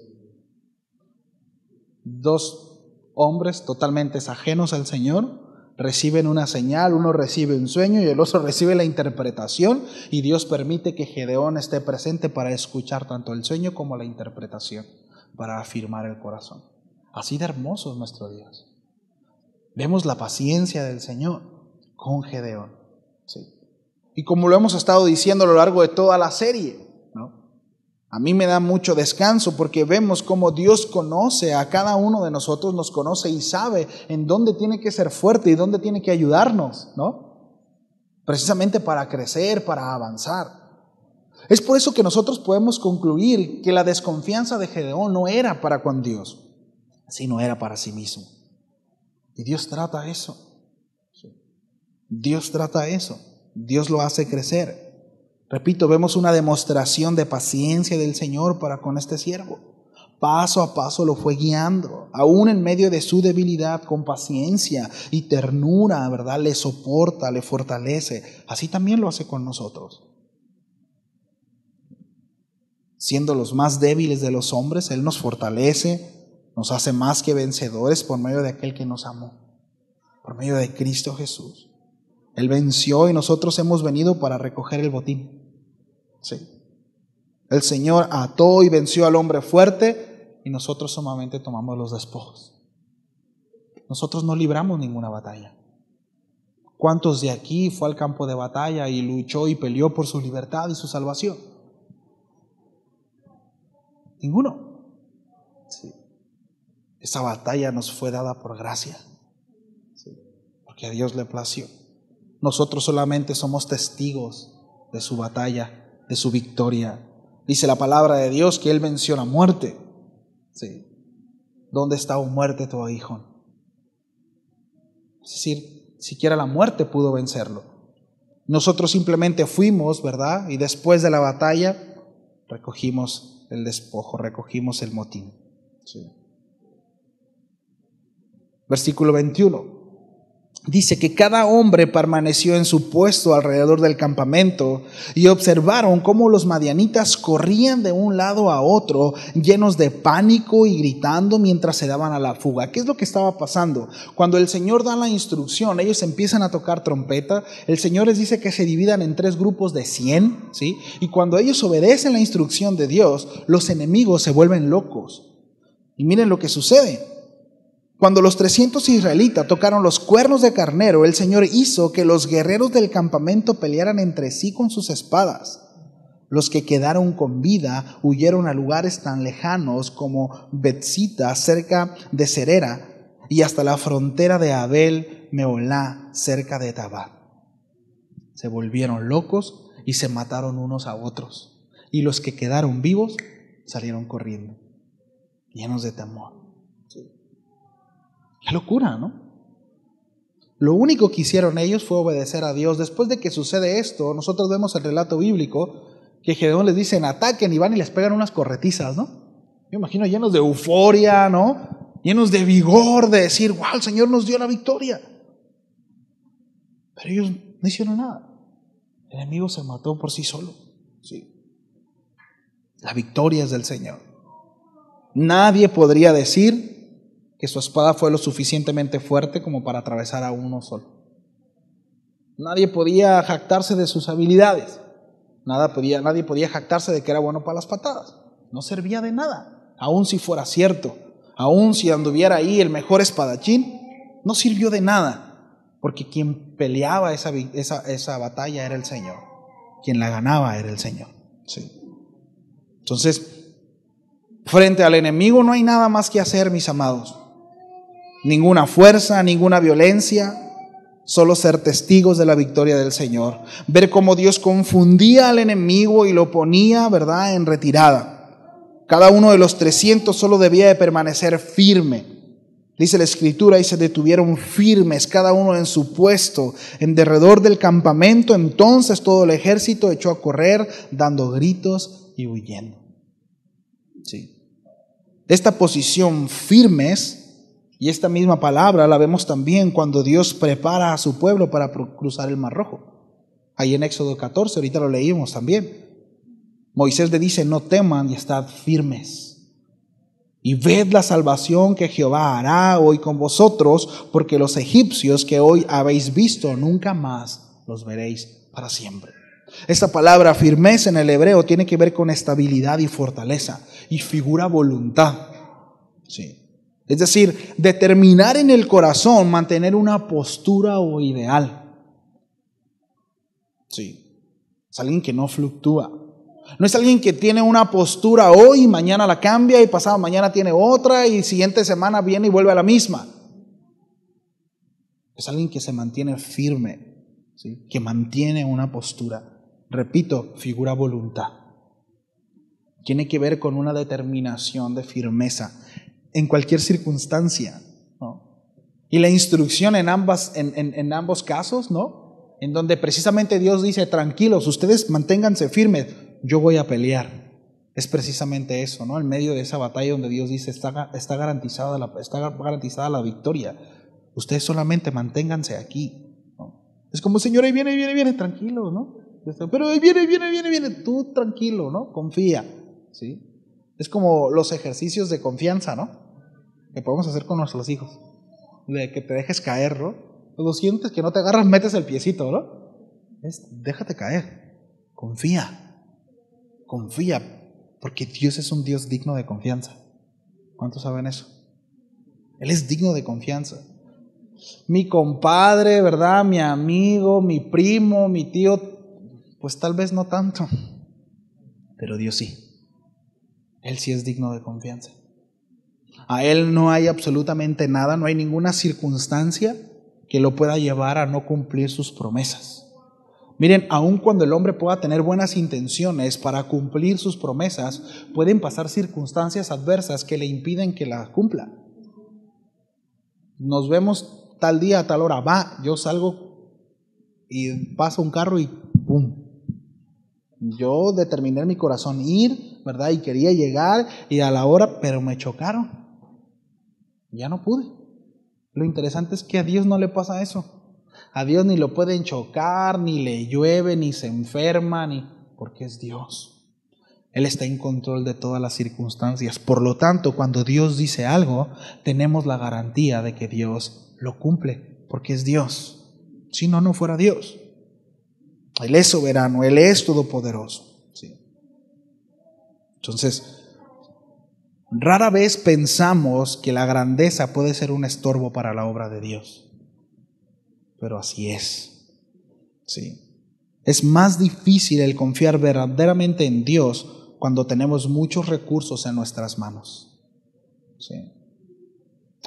Dos hombres totalmente ajenos al Señor reciben una señal, uno recibe un sueño y el otro recibe la interpretación, y Dios permite que Gedeón esté presente para escuchar tanto el sueño como la interpretación, para afirmar el corazón. Así de hermoso es nuestro Dios. Vemos la paciencia del Señor con Gedeón. ¿Sí? Y como lo hemos estado diciendo a lo largo de toda la serie, ¿no? A mí me da mucho descanso porque vemos cómo Dios conoce a cada uno de nosotros, nos conoce y sabe en dónde tiene que ser fuerte y dónde tiene que ayudarnos, ¿no? Precisamente para crecer, para avanzar. Es por eso que nosotros podemos concluir que la desconfianza de Gedeón no era para con Dios, sino era para sí mismo. Y Dios trata eso. Dios trata eso. Dios lo hace crecer. Repito, vemos una demostración de paciencia del Señor para con este siervo. Paso a paso lo fue guiando, aún en medio de su debilidad, con paciencia y ternura, ¿verdad? Le soporta, le fortalece. Así también lo hace con nosotros. Siendo los más débiles de los hombres, Él nos fortalece, nos hace más que vencedores por medio de aquel que nos amó, por medio de Cristo Jesús. Él venció y nosotros hemos venido para recoger el botín. Sí. El Señor ató y venció al hombre fuerte y nosotros solamente tomamos los despojos. Nosotros no libramos ninguna batalla. ¿Cuántos de aquí fue al campo de batalla y luchó y peleó por su libertad y su salvación? Ninguno. Sí. Esa batalla nos fue dada por gracia, sí, porque a Dios le plació. Nosotros solamente somos testigos de su batalla, de su victoria. Dice la palabra de Dios que Él venció la muerte. Sí. ¿Dónde está, oh muerte, tu aguijón? Es decir, siquiera la muerte pudo vencerlo. Nosotros simplemente fuimos, ¿verdad? Y después de la batalla recogimos el despojo, recogimos el motín. Sí. Versículo 21. Dice que cada hombre permaneció en su puesto alrededor del campamento y observaron cómo los madianitas corrían de un lado a otro llenos de pánico y gritando mientras se daban a la fuga. ¿Qué es lo que estaba pasando? Cuando el Señor da la instrucción, ellos empiezan a tocar trompeta. El Señor les dice que se dividan en 3 grupos de 100, ¿sí? Y cuando ellos obedecen la instrucción de Dios, los enemigos se vuelven locos. Y miren lo que sucede. Cuando los 300 israelitas tocaron los cuernos de carnero, el Señor hizo que los guerreros del campamento pelearan entre sí con sus espadas. Los que quedaron con vida huyeron a lugares tan lejanos como Betzita, cerca de Cerera, y hasta la frontera de Abel Meolá, cerca de Tabat. Se volvieron locos y se mataron unos a otros. Y los que quedaron vivos salieron corriendo, llenos de temor. Sí. Qué locura, ¿no? Lo único que hicieron ellos fue obedecer a Dios. Después de que sucede esto, nosotros vemos el relato bíblico que Gedeón les dice: ataquen, y van y les pegan unas corretizas, ¿no? Yo imagino llenos de euforia, ¿no? Llenos de vigor, de decir: wow, el Señor nos dio la victoria. Pero ellos no hicieron nada. El enemigo se mató por sí solo. Sí. La victoria es del Señor. Nadie podría decir que su espada fue lo suficientemente fuerte como para atravesar a uno solo. Nadie podía jactarse de sus habilidades. Nadie podía jactarse de que era bueno para las patadas. No servía de nada. Aun si fuera cierto, aun si anduviera ahí el mejor espadachín, no sirvió de nada. Porque quien peleaba esa batalla era el Señor. Quien la ganaba era el Señor. Sí. Entonces, frente al enemigo no hay nada más que hacer, mis amados. Ninguna fuerza, ninguna violencia. Solo ser testigos de la victoria del Señor. Ver cómo Dios confundía al enemigo y lo ponía, ¿verdad?, en retirada. Cada uno de los 300 solo debía de permanecer firme. Dice la Escritura: y se detuvieron firmes, cada uno en su puesto, en derredor del campamento. Entonces todo el ejército echó a correr, dando gritos y huyendo. Sí. Esta posición, firmes, y esta misma palabra la vemos también cuando Dios prepara a su pueblo para cruzar el Mar Rojo. Ahí en Éxodo 14, ahorita lo leímos también. Moisés le dice: no teman y estad firmes. Y ved la salvación que Jehová hará hoy con vosotros, porque los egipcios que hoy habéis visto, nunca más los veréis para siempre. Esta palabra firmeza en el hebreo tiene que ver con estabilidad y fortaleza, y figura voluntad. Sí. Es decir, determinar en el corazón mantener una postura o ideal. Sí. Es alguien que no fluctúa. No es alguien que tiene una postura hoy, mañana la cambia y pasado mañana tiene otra y siguiente semana viene y vuelve a la misma. Es alguien que se mantiene firme, ¿sí?, que mantiene una postura. Repito, figura voluntad. Tiene que ver con una determinación de firmeza en cualquier circunstancia, ¿no? Y la instrucción en ambos casos, ¿no?, en donde precisamente Dios dice: tranquilos, ustedes manténganse firmes, yo voy a pelear. Es precisamente eso, ¿no? En medio de esa batalla donde Dios dice: está garantizada la victoria. Ustedes solamente manténganse aquí, ¿no? Es como: Señor, ahí viene, tranquilo, ¿no? Pero ahí viene, tú tranquilo, ¿no? Confía, ¿sí? Es como los ejercicios de confianza, ¿no?, que podemos hacer con nuestros hijos. De que te dejes caer, ¿no? Cuando sientes que no te agarras, metes el piecito, ¿no? Déjate caer. Confía, porque Dios es un Dios digno de confianza. ¿Cuántos saben eso? Él es digno de confianza. Mi compadre, ¿verdad?, mi amigo, mi primo, mi tío, pues tal vez no tanto, pero Dios sí. Él sí es digno de confianza. A Él no hay absolutamente nada, no hay ninguna circunstancia que lo pueda llevar a no cumplir sus promesas. Miren, aun cuando el hombre pueda tener buenas intenciones para cumplir sus promesas, pueden pasar circunstancias adversas que le impiden que las cumpla. Nos vemos tal día, a tal hora, yo salgo y pasa un carro y ¡pum! Yo determiné en mi corazón ir, ¿verdad? Y quería llegar y a la hora, pero me chocaron. Ya no pude. Lo interesante es que a Dios no le pasa eso. A Dios ni lo pueden chocar, ni le llueve, ni se enferma, porque es Dios. Él está en control de todas las circunstancias. Por lo tanto, cuando Dios dice algo, tenemos la garantía de que Dios lo cumple, porque es Dios. Si no, no fuera Dios. Él es soberano, Él es todopoderoso. ¿Sí? Entonces, Rara vez pensamos que la grandeza puede ser un estorbo para la obra de Dios, pero así es. Sí. Es más difícil el confiar verdaderamente en Dios cuando tenemos muchos recursos en nuestras manos. Sí.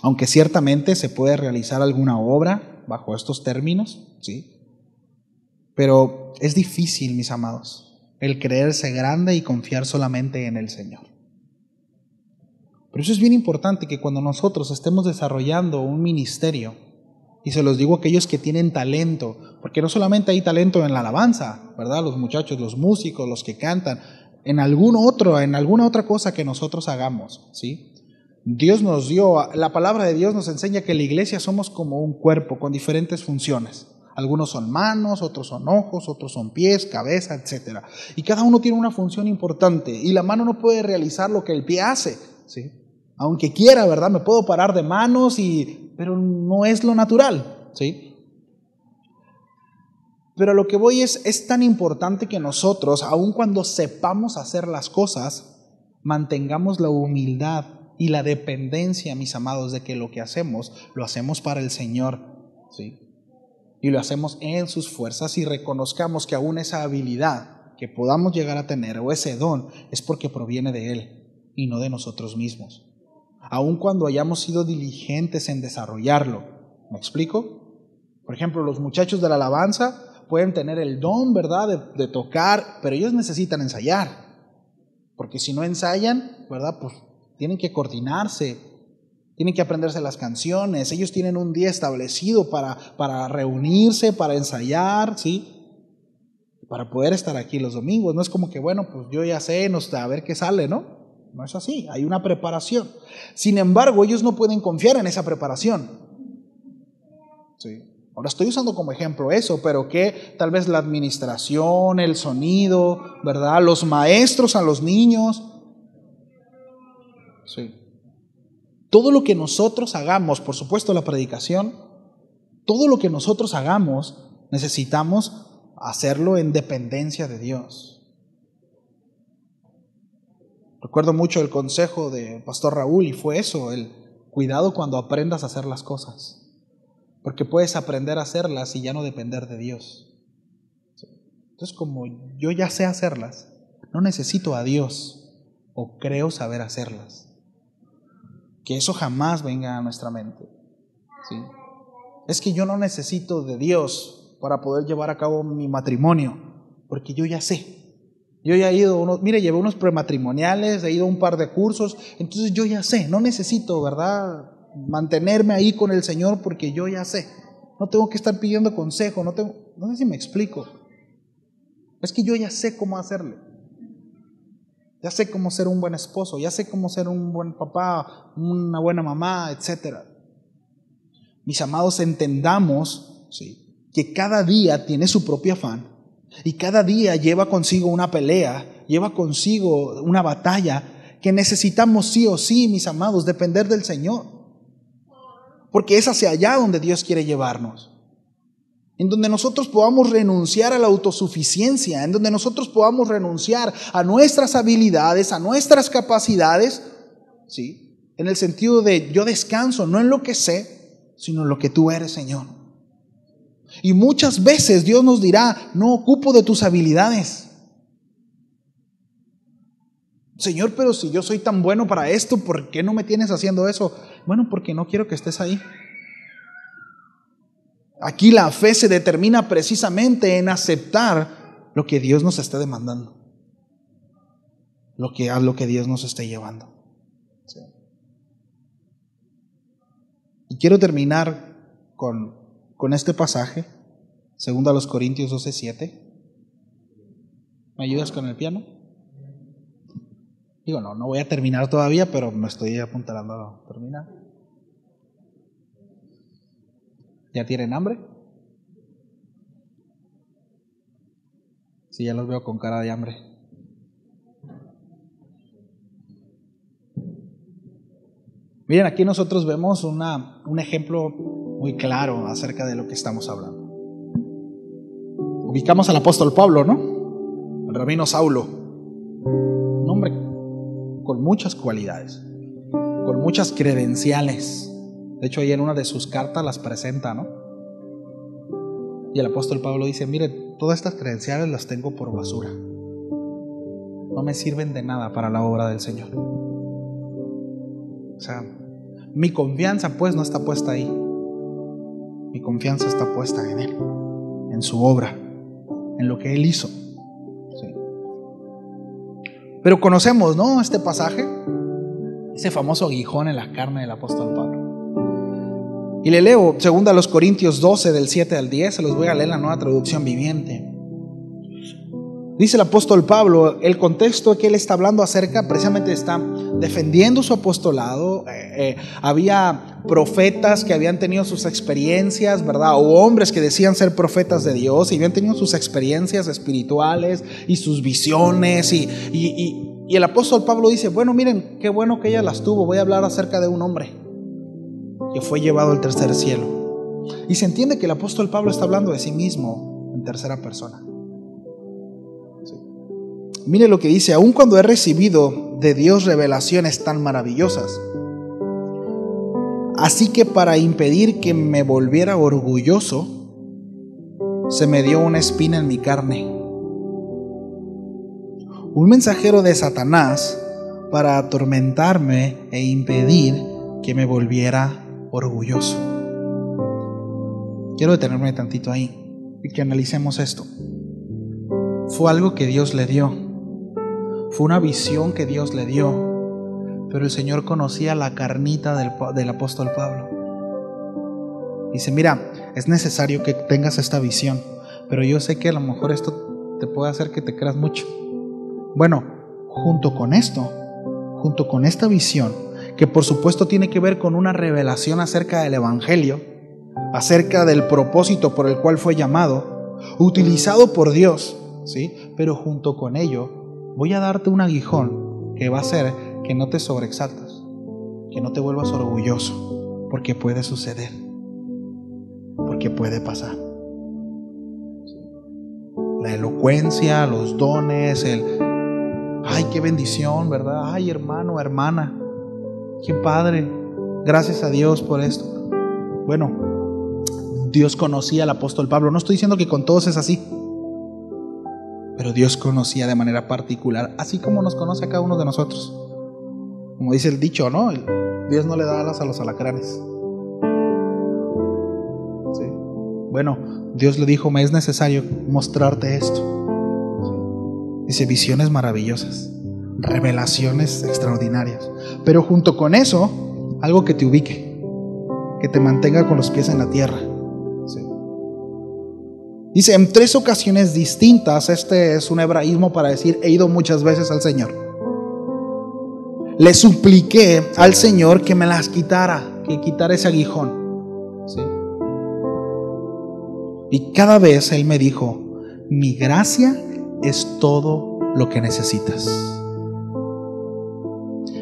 Aunque ciertamente se puede realizar alguna obra bajo estos términos, sí. Pero es difícil, mis amados, el creerse grande y confiar solamente en el Señor. Por eso es bien importante que cuando nosotros estemos desarrollando un ministerio, y se los digo a aquellos que tienen talento, porque no solamente hay talento en la alabanza, ¿verdad? Los muchachos, los músicos, los que cantan, en alguna otra cosa que nosotros hagamos, ¿sí? Dios nos dio, la palabra de Dios nos enseña que la iglesia somos como un cuerpo con diferentes funciones. Algunos son manos, otros son ojos, otros son pies, cabeza, etc. Y cada uno tiene una función importante, y la mano no puede realizar lo que el pie hace, ¿sí? Aunque quiera, ¿verdad? Me puedo parar de manos, pero no es lo natural, ¿sí? Pero lo que voy es tan importante que nosotros, aun cuando sepamos hacer las cosas, mantengamos la humildad y la dependencia, mis amados, de que lo que hacemos, lo hacemos para el Señor, ¿sí? Y lo hacemos en sus fuerzas, y reconozcamos que aún esa habilidad que podamos llegar a tener, o ese don, es porque proviene de Él y no de nosotros mismos. Aun cuando hayamos sido diligentes en desarrollarlo. ¿Me explico? Por ejemplo, los muchachos de la alabanza pueden tener el don, ¿verdad?, de tocar, pero ellos necesitan ensayar. Porque si no ensayan, ¿verdad?, pues tienen que coordinarse, tienen que aprenderse las canciones. Ellos tienen un día establecido para reunirse, para ensayar, ¿sí? Para poder estar aquí los domingos. No es como que, bueno, pues yo ya sé, a ver qué sale, ¿no? No es así, hay una preparación. Sin embargo, ellos no pueden confiar en esa preparación. Sí. Ahora estoy usando como ejemplo eso, pero que tal vez la administración, el sonido, ¿verdad? Los maestros a los niños. Sí. Todo lo que nosotros hagamos, por supuesto la predicación, todo lo que nosotros hagamos, necesitamos hacerlo en dependencia de Dios. Recuerdo mucho el consejo de Pastor Raúl, y fue eso, el cuidado cuando aprendas a hacer las cosas, porque puedes aprender a hacerlas y ya no depender de Dios. Entonces, como yo ya sé hacerlas, no necesito a Dios, o creo saber hacerlas. Que eso jamás venga a nuestra mente, ¿sí? Es que yo no necesito de Dios para poder llevar a cabo mi matrimonio, porque yo ya sé. Yo ya he ido, llevé unos prematrimoniales, he ido a un par de cursos, entonces yo ya sé, no necesito, ¿verdad?, mantenerme ahí con el Señor, porque yo ya sé. No tengo que estar pidiendo consejo, no sé si me explico. Es que yo ya sé cómo hacerle. Ya sé cómo ser un buen esposo, ya sé cómo ser un buen papá, una buena mamá, etc. Mis amados, entendamos, ¿sí?, que cada día tiene su propio afán. Y cada día lleva consigo una pelea, lleva consigo una batalla que necesitamos sí o sí, mis amados, depender del Señor. Porque es hacia allá donde Dios quiere llevarnos. En donde nosotros podamos renunciar a la autosuficiencia, en donde nosotros podamos renunciar a nuestras habilidades, a nuestras capacidades, ¿sí?, en el sentido de yo descanso no en lo que sé, sino en lo que tú eres, Señor. Y muchas veces Dios nos dirá, no ocupo de tus habilidades. Señor, pero si yo soy tan bueno para esto, ¿por qué no me tienes haciendo eso? Bueno, porque no quiero que estés ahí. Aquí la fe se determina precisamente en aceptar lo que Dios nos esté demandando, a lo que Dios nos esté llevando. Sí. Y quiero terminar con este pasaje, 2 Corintios 12:7. ¿Me ayudas con el piano? Digo, no voy a terminar todavía, pero me estoy apuntando a terminar. ¿Ya tienen hambre? Sí, ya los veo con cara de hambre. Miren, aquí nosotros vemos un ejemplo muy claro acerca de lo que estamos hablando. Ubicamos al apóstol Pablo, ¿no? El rabino Saulo, un hombre con muchas cualidades. con muchas credenciales. De hecho, ahí en una de sus cartas las presenta, ¿no? Y el apóstol Pablo dice: mire, todas estas credenciales las tengo por basura. No me sirven de nada para la obra del Señor. O sea, mi confianza pues no está puesta ahí. Mi confianza está puesta en Él, en su obra, en lo que Él hizo. Sí. Pero conocemos, ¿no?, este pasaje, ese famoso aguijón en la carne del apóstol Pablo. Y le leo 2 Corintios 12 del 7 al 10, se los voy a leer en la Nueva Traducción Viviente. Dice el apóstol Pablo, el contexto que él está hablando acerca, precisamente está defendiendo su apostolado. Había profetas que habían tenido sus experiencias, ¿verdad? O hombres que decían ser profetas de Dios y habían tenido sus experiencias espirituales y sus visiones. Y el apóstol Pablo dice: bueno, miren, qué bueno que ella las tuvo. Voy a hablar acerca de un hombre que fue llevado al tercer cielo. Y se entiende que el apóstol Pablo está hablando de sí mismo en tercera persona. Mire lo que dice: aun cuando he recibido de Dios revelaciones tan maravillosas, así que para impedir que me volviera orgulloso, se me dio una espina en mi carne, un mensajero de Satanás para atormentarme e impedir que me volviera orgulloso. Quiero detenerme tantito ahí y que analicemos esto. Fue algo que Dios le dio. Fue una visión que Dios le dio, pero el Señor conocía la carnita del apóstol Pablo. Dice: mira, es necesario que tengas esta visión, pero yo sé que a lo mejor esto te puede hacer que te creas mucho. Bueno, junto con esto, junto con esta visión, que por supuesto tiene que ver con una revelación acerca del evangelio, acerca del propósito por el cual fue llamado, utilizado por Dios, ¿sí? Pero junto con ello, voy a darte un aguijón que va a hacer que no te sobreexaltas, que no te vuelvas orgulloso, porque puede suceder, porque puede pasar. La elocuencia, los dones, ay, qué bendición, ¿verdad? Ay, hermano, hermana, qué padre, gracias a Dios por esto. Bueno, Dios conocía al apóstol Pablo. No estoy diciendo que con todos es así, pero Dios conocía de manera particular, así como nos conoce a cada uno de nosotros. Como dice el dicho, ¿no? Dios no le da alas a los alacranes. ¿Sí? Bueno, Dios le dijo: me es necesario mostrarte esto. ¿Sí? Dice: visiones maravillosas, revelaciones extraordinarias, pero junto con eso, algo que te ubique, que te mantenga con los pies en la tierra. ¿Sí? Dice: en 3 ocasiones distintas, este es un hebraísmo para decir he ido muchas veces al Señor, le supliqué al Señor que me las quitara, que quitara ese aguijón. ¿Sí? Y cada vez Él me dijo: mi gracia es todo lo que necesitas.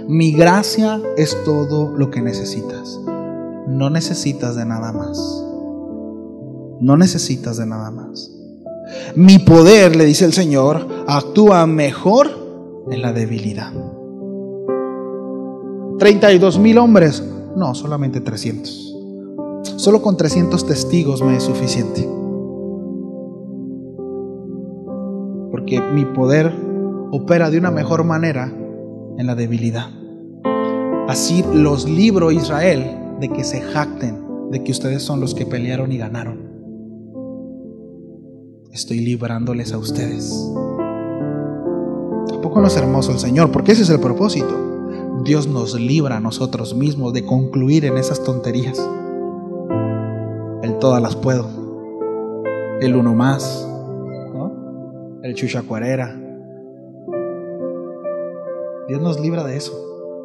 Mi gracia es todo lo que necesitas. No necesitas de nada más. No necesitas de nada más. Mi poder, le dice el Señor, actúa mejor en la debilidad. 32,000 hombres, no, solamente 300. Solo con 300 testigos me es suficiente. Porque mi poder opera de una mejor manera en la debilidad. Así los libro, Israel, de que se jacten de que ustedes son los que pelearon y ganaron. Estoy librándoles a ustedes. Tampoco no es hermoso el Señor, porque ese es el propósito. Dios nos libra a nosotros mismos de concluir en esas tonterías. El todas las puedo, el uno más, ¿no? El chuchacuarera. Dios nos libra de eso.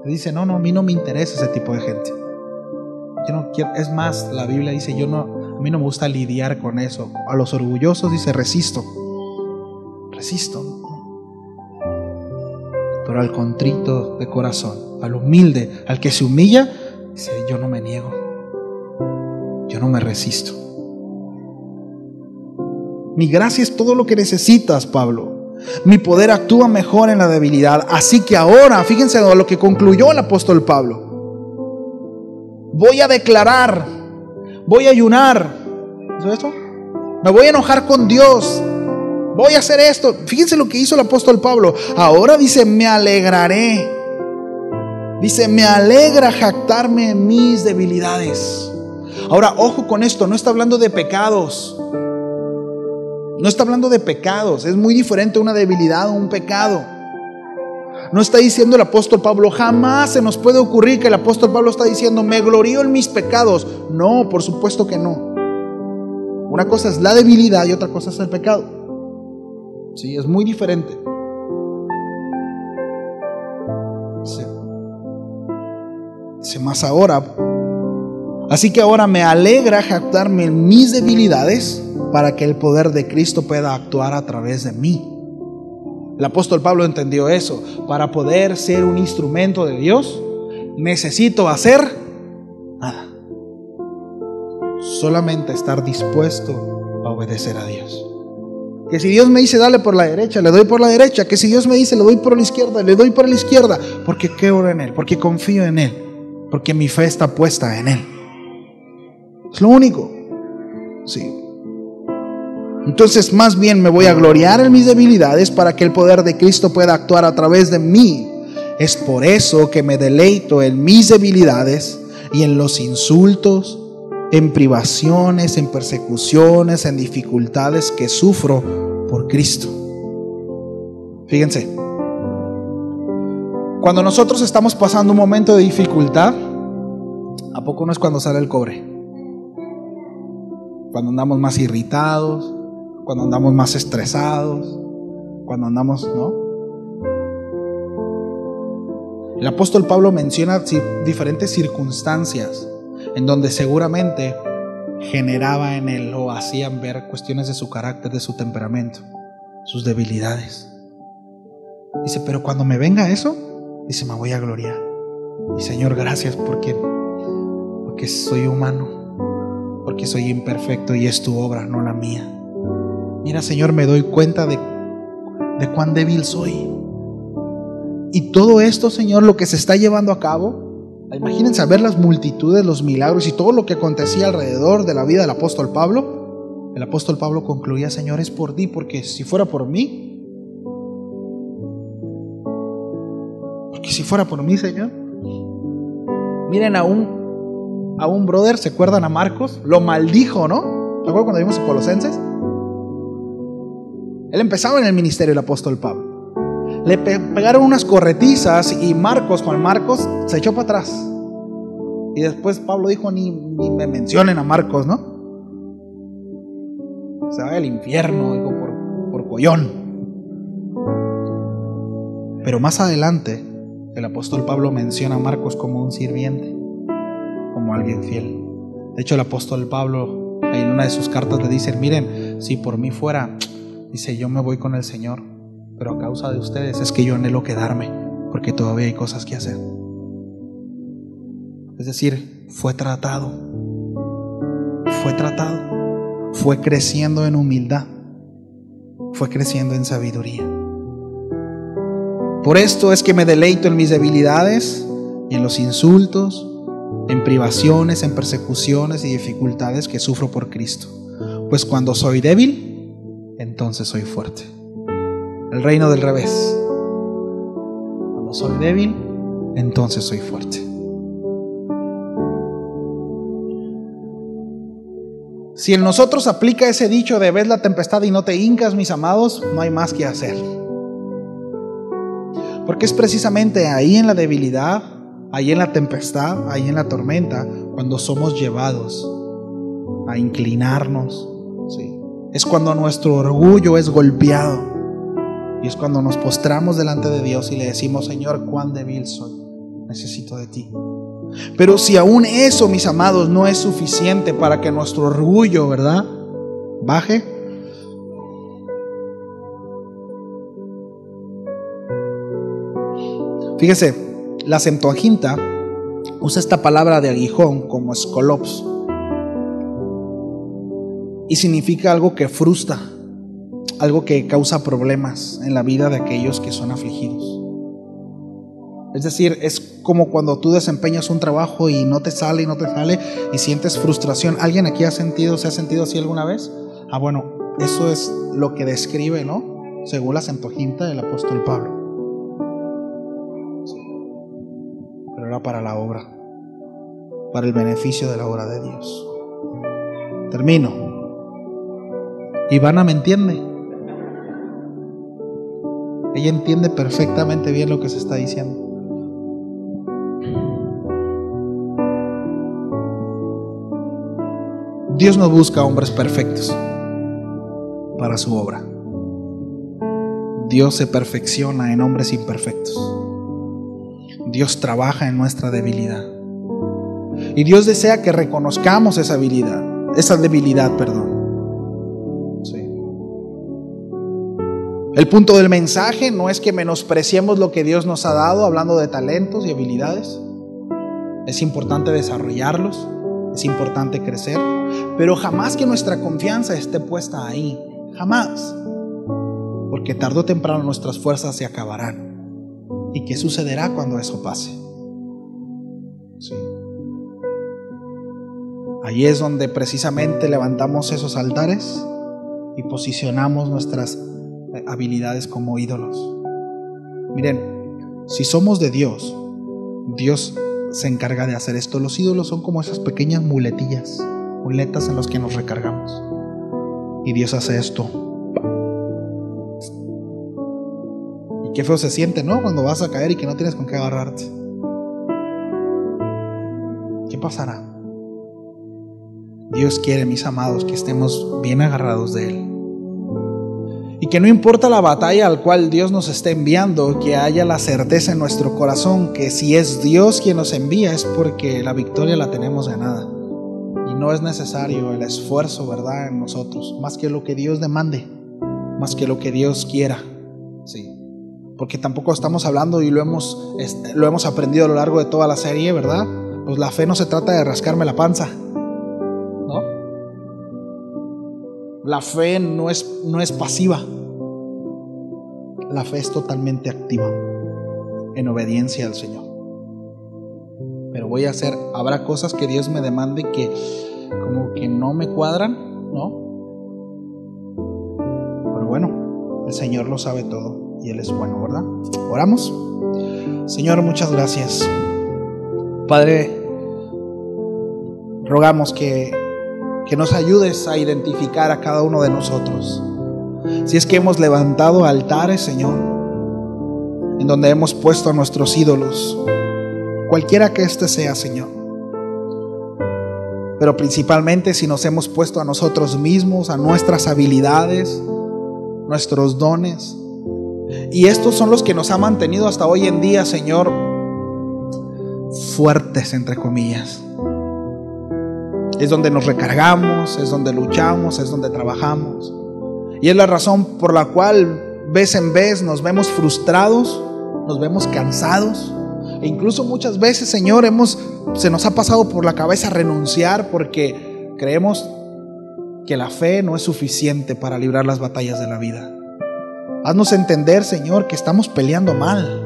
Dice: no, a mí no me interesa ese tipo de gente. Yo no quiero. Es más, la Biblia dice: a mí no me gusta lidiar con eso. A los orgullosos dice: resisto. Pero al contrito de corazón, al humilde, al que se humilla, dice: yo no me niego, yo no me resisto. Mi gracia es todo lo que necesitas, Pablo. Mi poder actúa mejor en la debilidad. Así que ahora, fíjense a lo que concluyó el apóstol Pablo. voy a declarar, voy a ayunar. ¿Es eso? Me voy a enojar con Dios, voy a hacer esto. Fíjense lo que hizo el apóstol Pablo. Ahora dice, me alegraré. Dice, me alegra jactarme en mis debilidades. Ahora, ojo con esto, no está hablando de pecados. No está hablando de pecados. Es muy diferente una debilidad a un pecado. No está diciendo el apóstol Pablo, jamás se nos puede ocurrir que el apóstol Pablo está diciendo, me glorío en mis pecados. No, por supuesto que no. Una cosa es la debilidad y otra cosa es el pecado. Sí, es muy diferente. Dice más ahora. Así que ahora me alegra jactarme en mis debilidades para que el poder de Cristo pueda actuar a través de mí. El apóstol Pablo entendió eso. Para poder ser un instrumento de Dios, necesito hacer nada. Solamente estar dispuesto a obedecer a Dios. Que si Dios me dice dale por la derecha, le doy por la derecha. Que si Dios me dice le doy por la izquierda, le doy por la izquierda. Porque creo en Él, porque confío en Él, porque mi fe está puesta en Él. Es lo único. Sí. Entonces más bien me voy a gloriar en mis debilidades para que el poder de Cristo pueda actuar a través de mí. Es por eso que me deleito en mis debilidades y en los insultos, en privaciones, en persecuciones, en dificultades que sufro por Cristo. Fíjense, cuando nosotros estamos pasando un momento de dificultad, ¿a poco no es cuando sale el cobre? Cuando andamos más irritados, cuando andamos más estresados, cuando andamos, ¿no? El apóstol Pablo menciona diferentes circunstancias en donde seguramente generaba en él o hacían ver cuestiones de su carácter, de su temperamento, sus debilidades. Dice, pero cuando me venga eso, dice, me voy a gloriar. Y Señor, gracias porque soy humano, porque soy imperfecto y es tu obra, no la mía. Mira, Señor, me doy cuenta de cuán débil soy. Y todo esto, Señor, lo que se está llevando a cabo, imagínense ver las multitudes, los milagros y todo lo que acontecía alrededor de la vida del apóstol Pablo. El apóstol Pablo concluía, Señor, es por ti, porque si fuera por mí, Señor, miren a un brother, ¿se acuerdan a Marcos? Lo maldijo, ¿no? ¿Se acuerdan cuando vimos a Colosenses? Él empezaba en el ministerio, el apóstol Pablo. Le pegaron unas corretizas y Juan Marcos se echó para atrás. Y después Pablo dijo, ni me mencionen a Marcos, ¿no? Se va al infierno, dijo, por collón. Pero más adelante el apóstol Pablo menciona a Marcos como un sirviente, como alguien fiel. De hecho, el apóstol Pablo en una de sus cartas le dice, miren, si por mí fuera, dice, yo me voy con el Señor, pero a causa de ustedes es que yo anhelo quedarme, porque todavía hay cosas que hacer. Es decir, fue tratado, fue creciendo en humildad, fue creciendo en sabiduría. Por esto es que me deleito en mis debilidades y en los insultos, en privaciones, en persecuciones y dificultades que sufro por Cristo. Pues cuando soy débil, entonces soy fuerte. El reino del revés. Cuando soy débil, entonces soy fuerte. Si en nosotros aplica ese dicho de ves la tempestad y no te hincas, mis amados, no hay más que hacer. Porque es precisamente ahí en la debilidad, ahí en la tempestad, ahí en la tormenta, cuando somos llevados a inclinarnos, ¿sí? Es cuando nuestro orgullo es golpeado. Y es cuando nos postramos delante de Dios y le decimos, Señor, cuán débil soy, necesito de ti. Pero si aún eso, mis amados, no es suficiente para que nuestro orgullo, ¿verdad?, baje, fíjese, la Septuaginta usa esta palabra de aguijón como skolops y significa algo que frustra, algo que causa problemas en la vida de aquellos que son afligidos. Es decir, es como cuando tú desempeñas un trabajo y no te sale y sientes frustración. ¿Alguien aquí se ha sentido así alguna vez? Bueno, eso es lo que describe, ¿no? Según la Septuaginta del apóstol Pablo. Sí. Pero era para la obra, para el beneficio de la obra de Dios. Termino. Ivana me entiende. Ella entiende perfectamente bien lo que se está diciendo. Dios no busca hombres perfectos para su obra. Dios se perfecciona en hombres imperfectos. Dios trabaja en nuestra debilidad. Y Dios desea que reconozcamos esa debilidad, Sí. El punto del mensaje no es que menospreciemos lo que Dios nos ha dado, hablando de talentos y habilidades. Es importante desarrollarlos, es importante crecer, pero jamás que nuestra confianza esté puesta ahí, jamás, porque tarde o temprano nuestras fuerzas se acabarán. ¿Y qué sucederá cuando eso pase? Sí. Ahí es donde precisamente levantamos esos altares y posicionamos nuestras habilidades como ídolos. Miren, si somos de Dios, Dios se encarga de hacer esto. Los ídolos son como esas pequeñas muletas en las que nos recargamos. Y Dios hace esto. Y qué feo se siente, ¿no? Cuando vas a caer y que no tienes con qué agarrarte. ¿Qué pasará? Dios quiere, mis amados, que estemos bien agarrados de Él. Y que no importa la batalla al cual Dios nos esté enviando, que haya la certeza en nuestro corazón que si es Dios quien nos envía es porque la victoria la tenemos ganada. Y no es necesario el esfuerzo, ¿verdad?, en nosotros, más que lo que Dios demande, más que lo que Dios quiera. Sí. Porque tampoco estamos hablando, y lo hemos aprendido a lo largo de toda la serie, ¿verdad? Pues la fe no se trata de rascarme la panza, ¿no? La fe no es pasiva. La fe es totalmente activa, en obediencia al Señor. Pero habrá cosas que Dios me demande que como que no me cuadran, ¿no? Pero bueno, el Señor lo sabe todo y Él es bueno, ¿verdad? Oramos. Señor, muchas gracias. Padre, rogamos que nos ayudes a identificar a cada uno de nosotros. Si es que hemos levantado altares, Señor, en donde hemos puesto a nuestros ídolos, cualquiera que éste sea, Señor, pero principalmente si nos hemos puesto a nosotros mismos, a nuestras habilidades, nuestros dones, y estos son los que nos han mantenido hasta hoy en día, Señor, fuertes, entre comillas. Es donde nos recargamos, es donde luchamos, es donde trabajamos. Y es la razón por la cual vez en vez nos vemos frustrados, nos vemos cansados. E incluso muchas veces, Señor, se nos ha pasado por la cabeza renunciar porque creemos que la fe no es suficiente para librar las batallas de la vida. Haznos entender, Señor, que estamos peleando mal,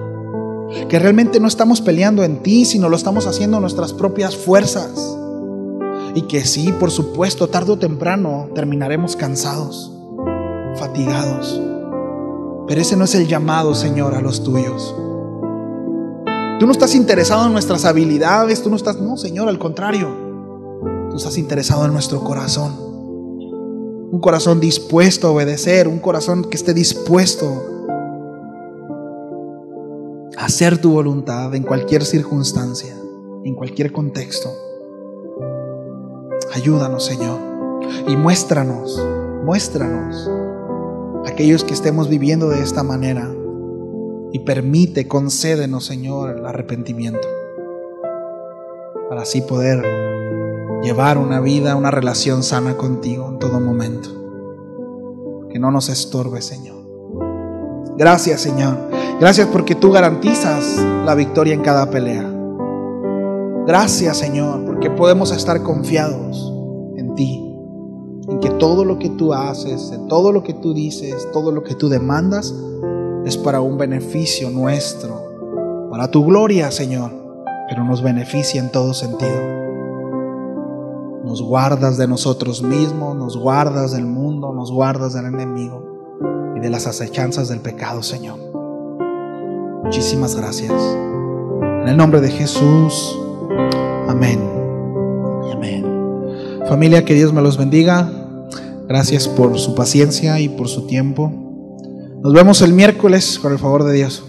que realmente no estamos peleando en ti, sino lo estamos haciendo en nuestras propias fuerzas. Y que sí, por supuesto, tarde o temprano terminaremos cansados, fatigados. Pero ese no es el llamado, Señor, a los tuyos. Tú no estás interesado en nuestras habilidades, no, Señor, al contrario. Tú estás interesado en nuestro corazón. Un corazón dispuesto a obedecer, un corazón que esté dispuesto a hacer tu voluntad en cualquier circunstancia, en cualquier contexto. Ayúdanos, Señor, y muéstranos aquellos que estemos viviendo de esta manera, y concédenos, Señor, el arrepentimiento, para así poder llevar una vida, una relación sana contigo en todo momento, que no nos estorbe, Señor. Gracias, Señor, gracias porque tú garantizas la victoria en cada pelea. Gracias, Señor, porque podemos estar confiados en ti, en que todo lo que tú haces, en todo lo que tú dices, todo lo que tú demandas es para un beneficio nuestro, para tu gloria, Señor, pero nos beneficia en todo sentido. Nos guardas de nosotros mismos, nos guardas del mundo, nos guardas del enemigo y de las acechanzas del pecado, Señor. Muchísimas gracias. En el nombre de Jesús, amén. Amén. Familia, que Dios me los bendiga. Gracias por su paciencia y por su tiempo. Nos vemos el miércoles con el favor de Dios.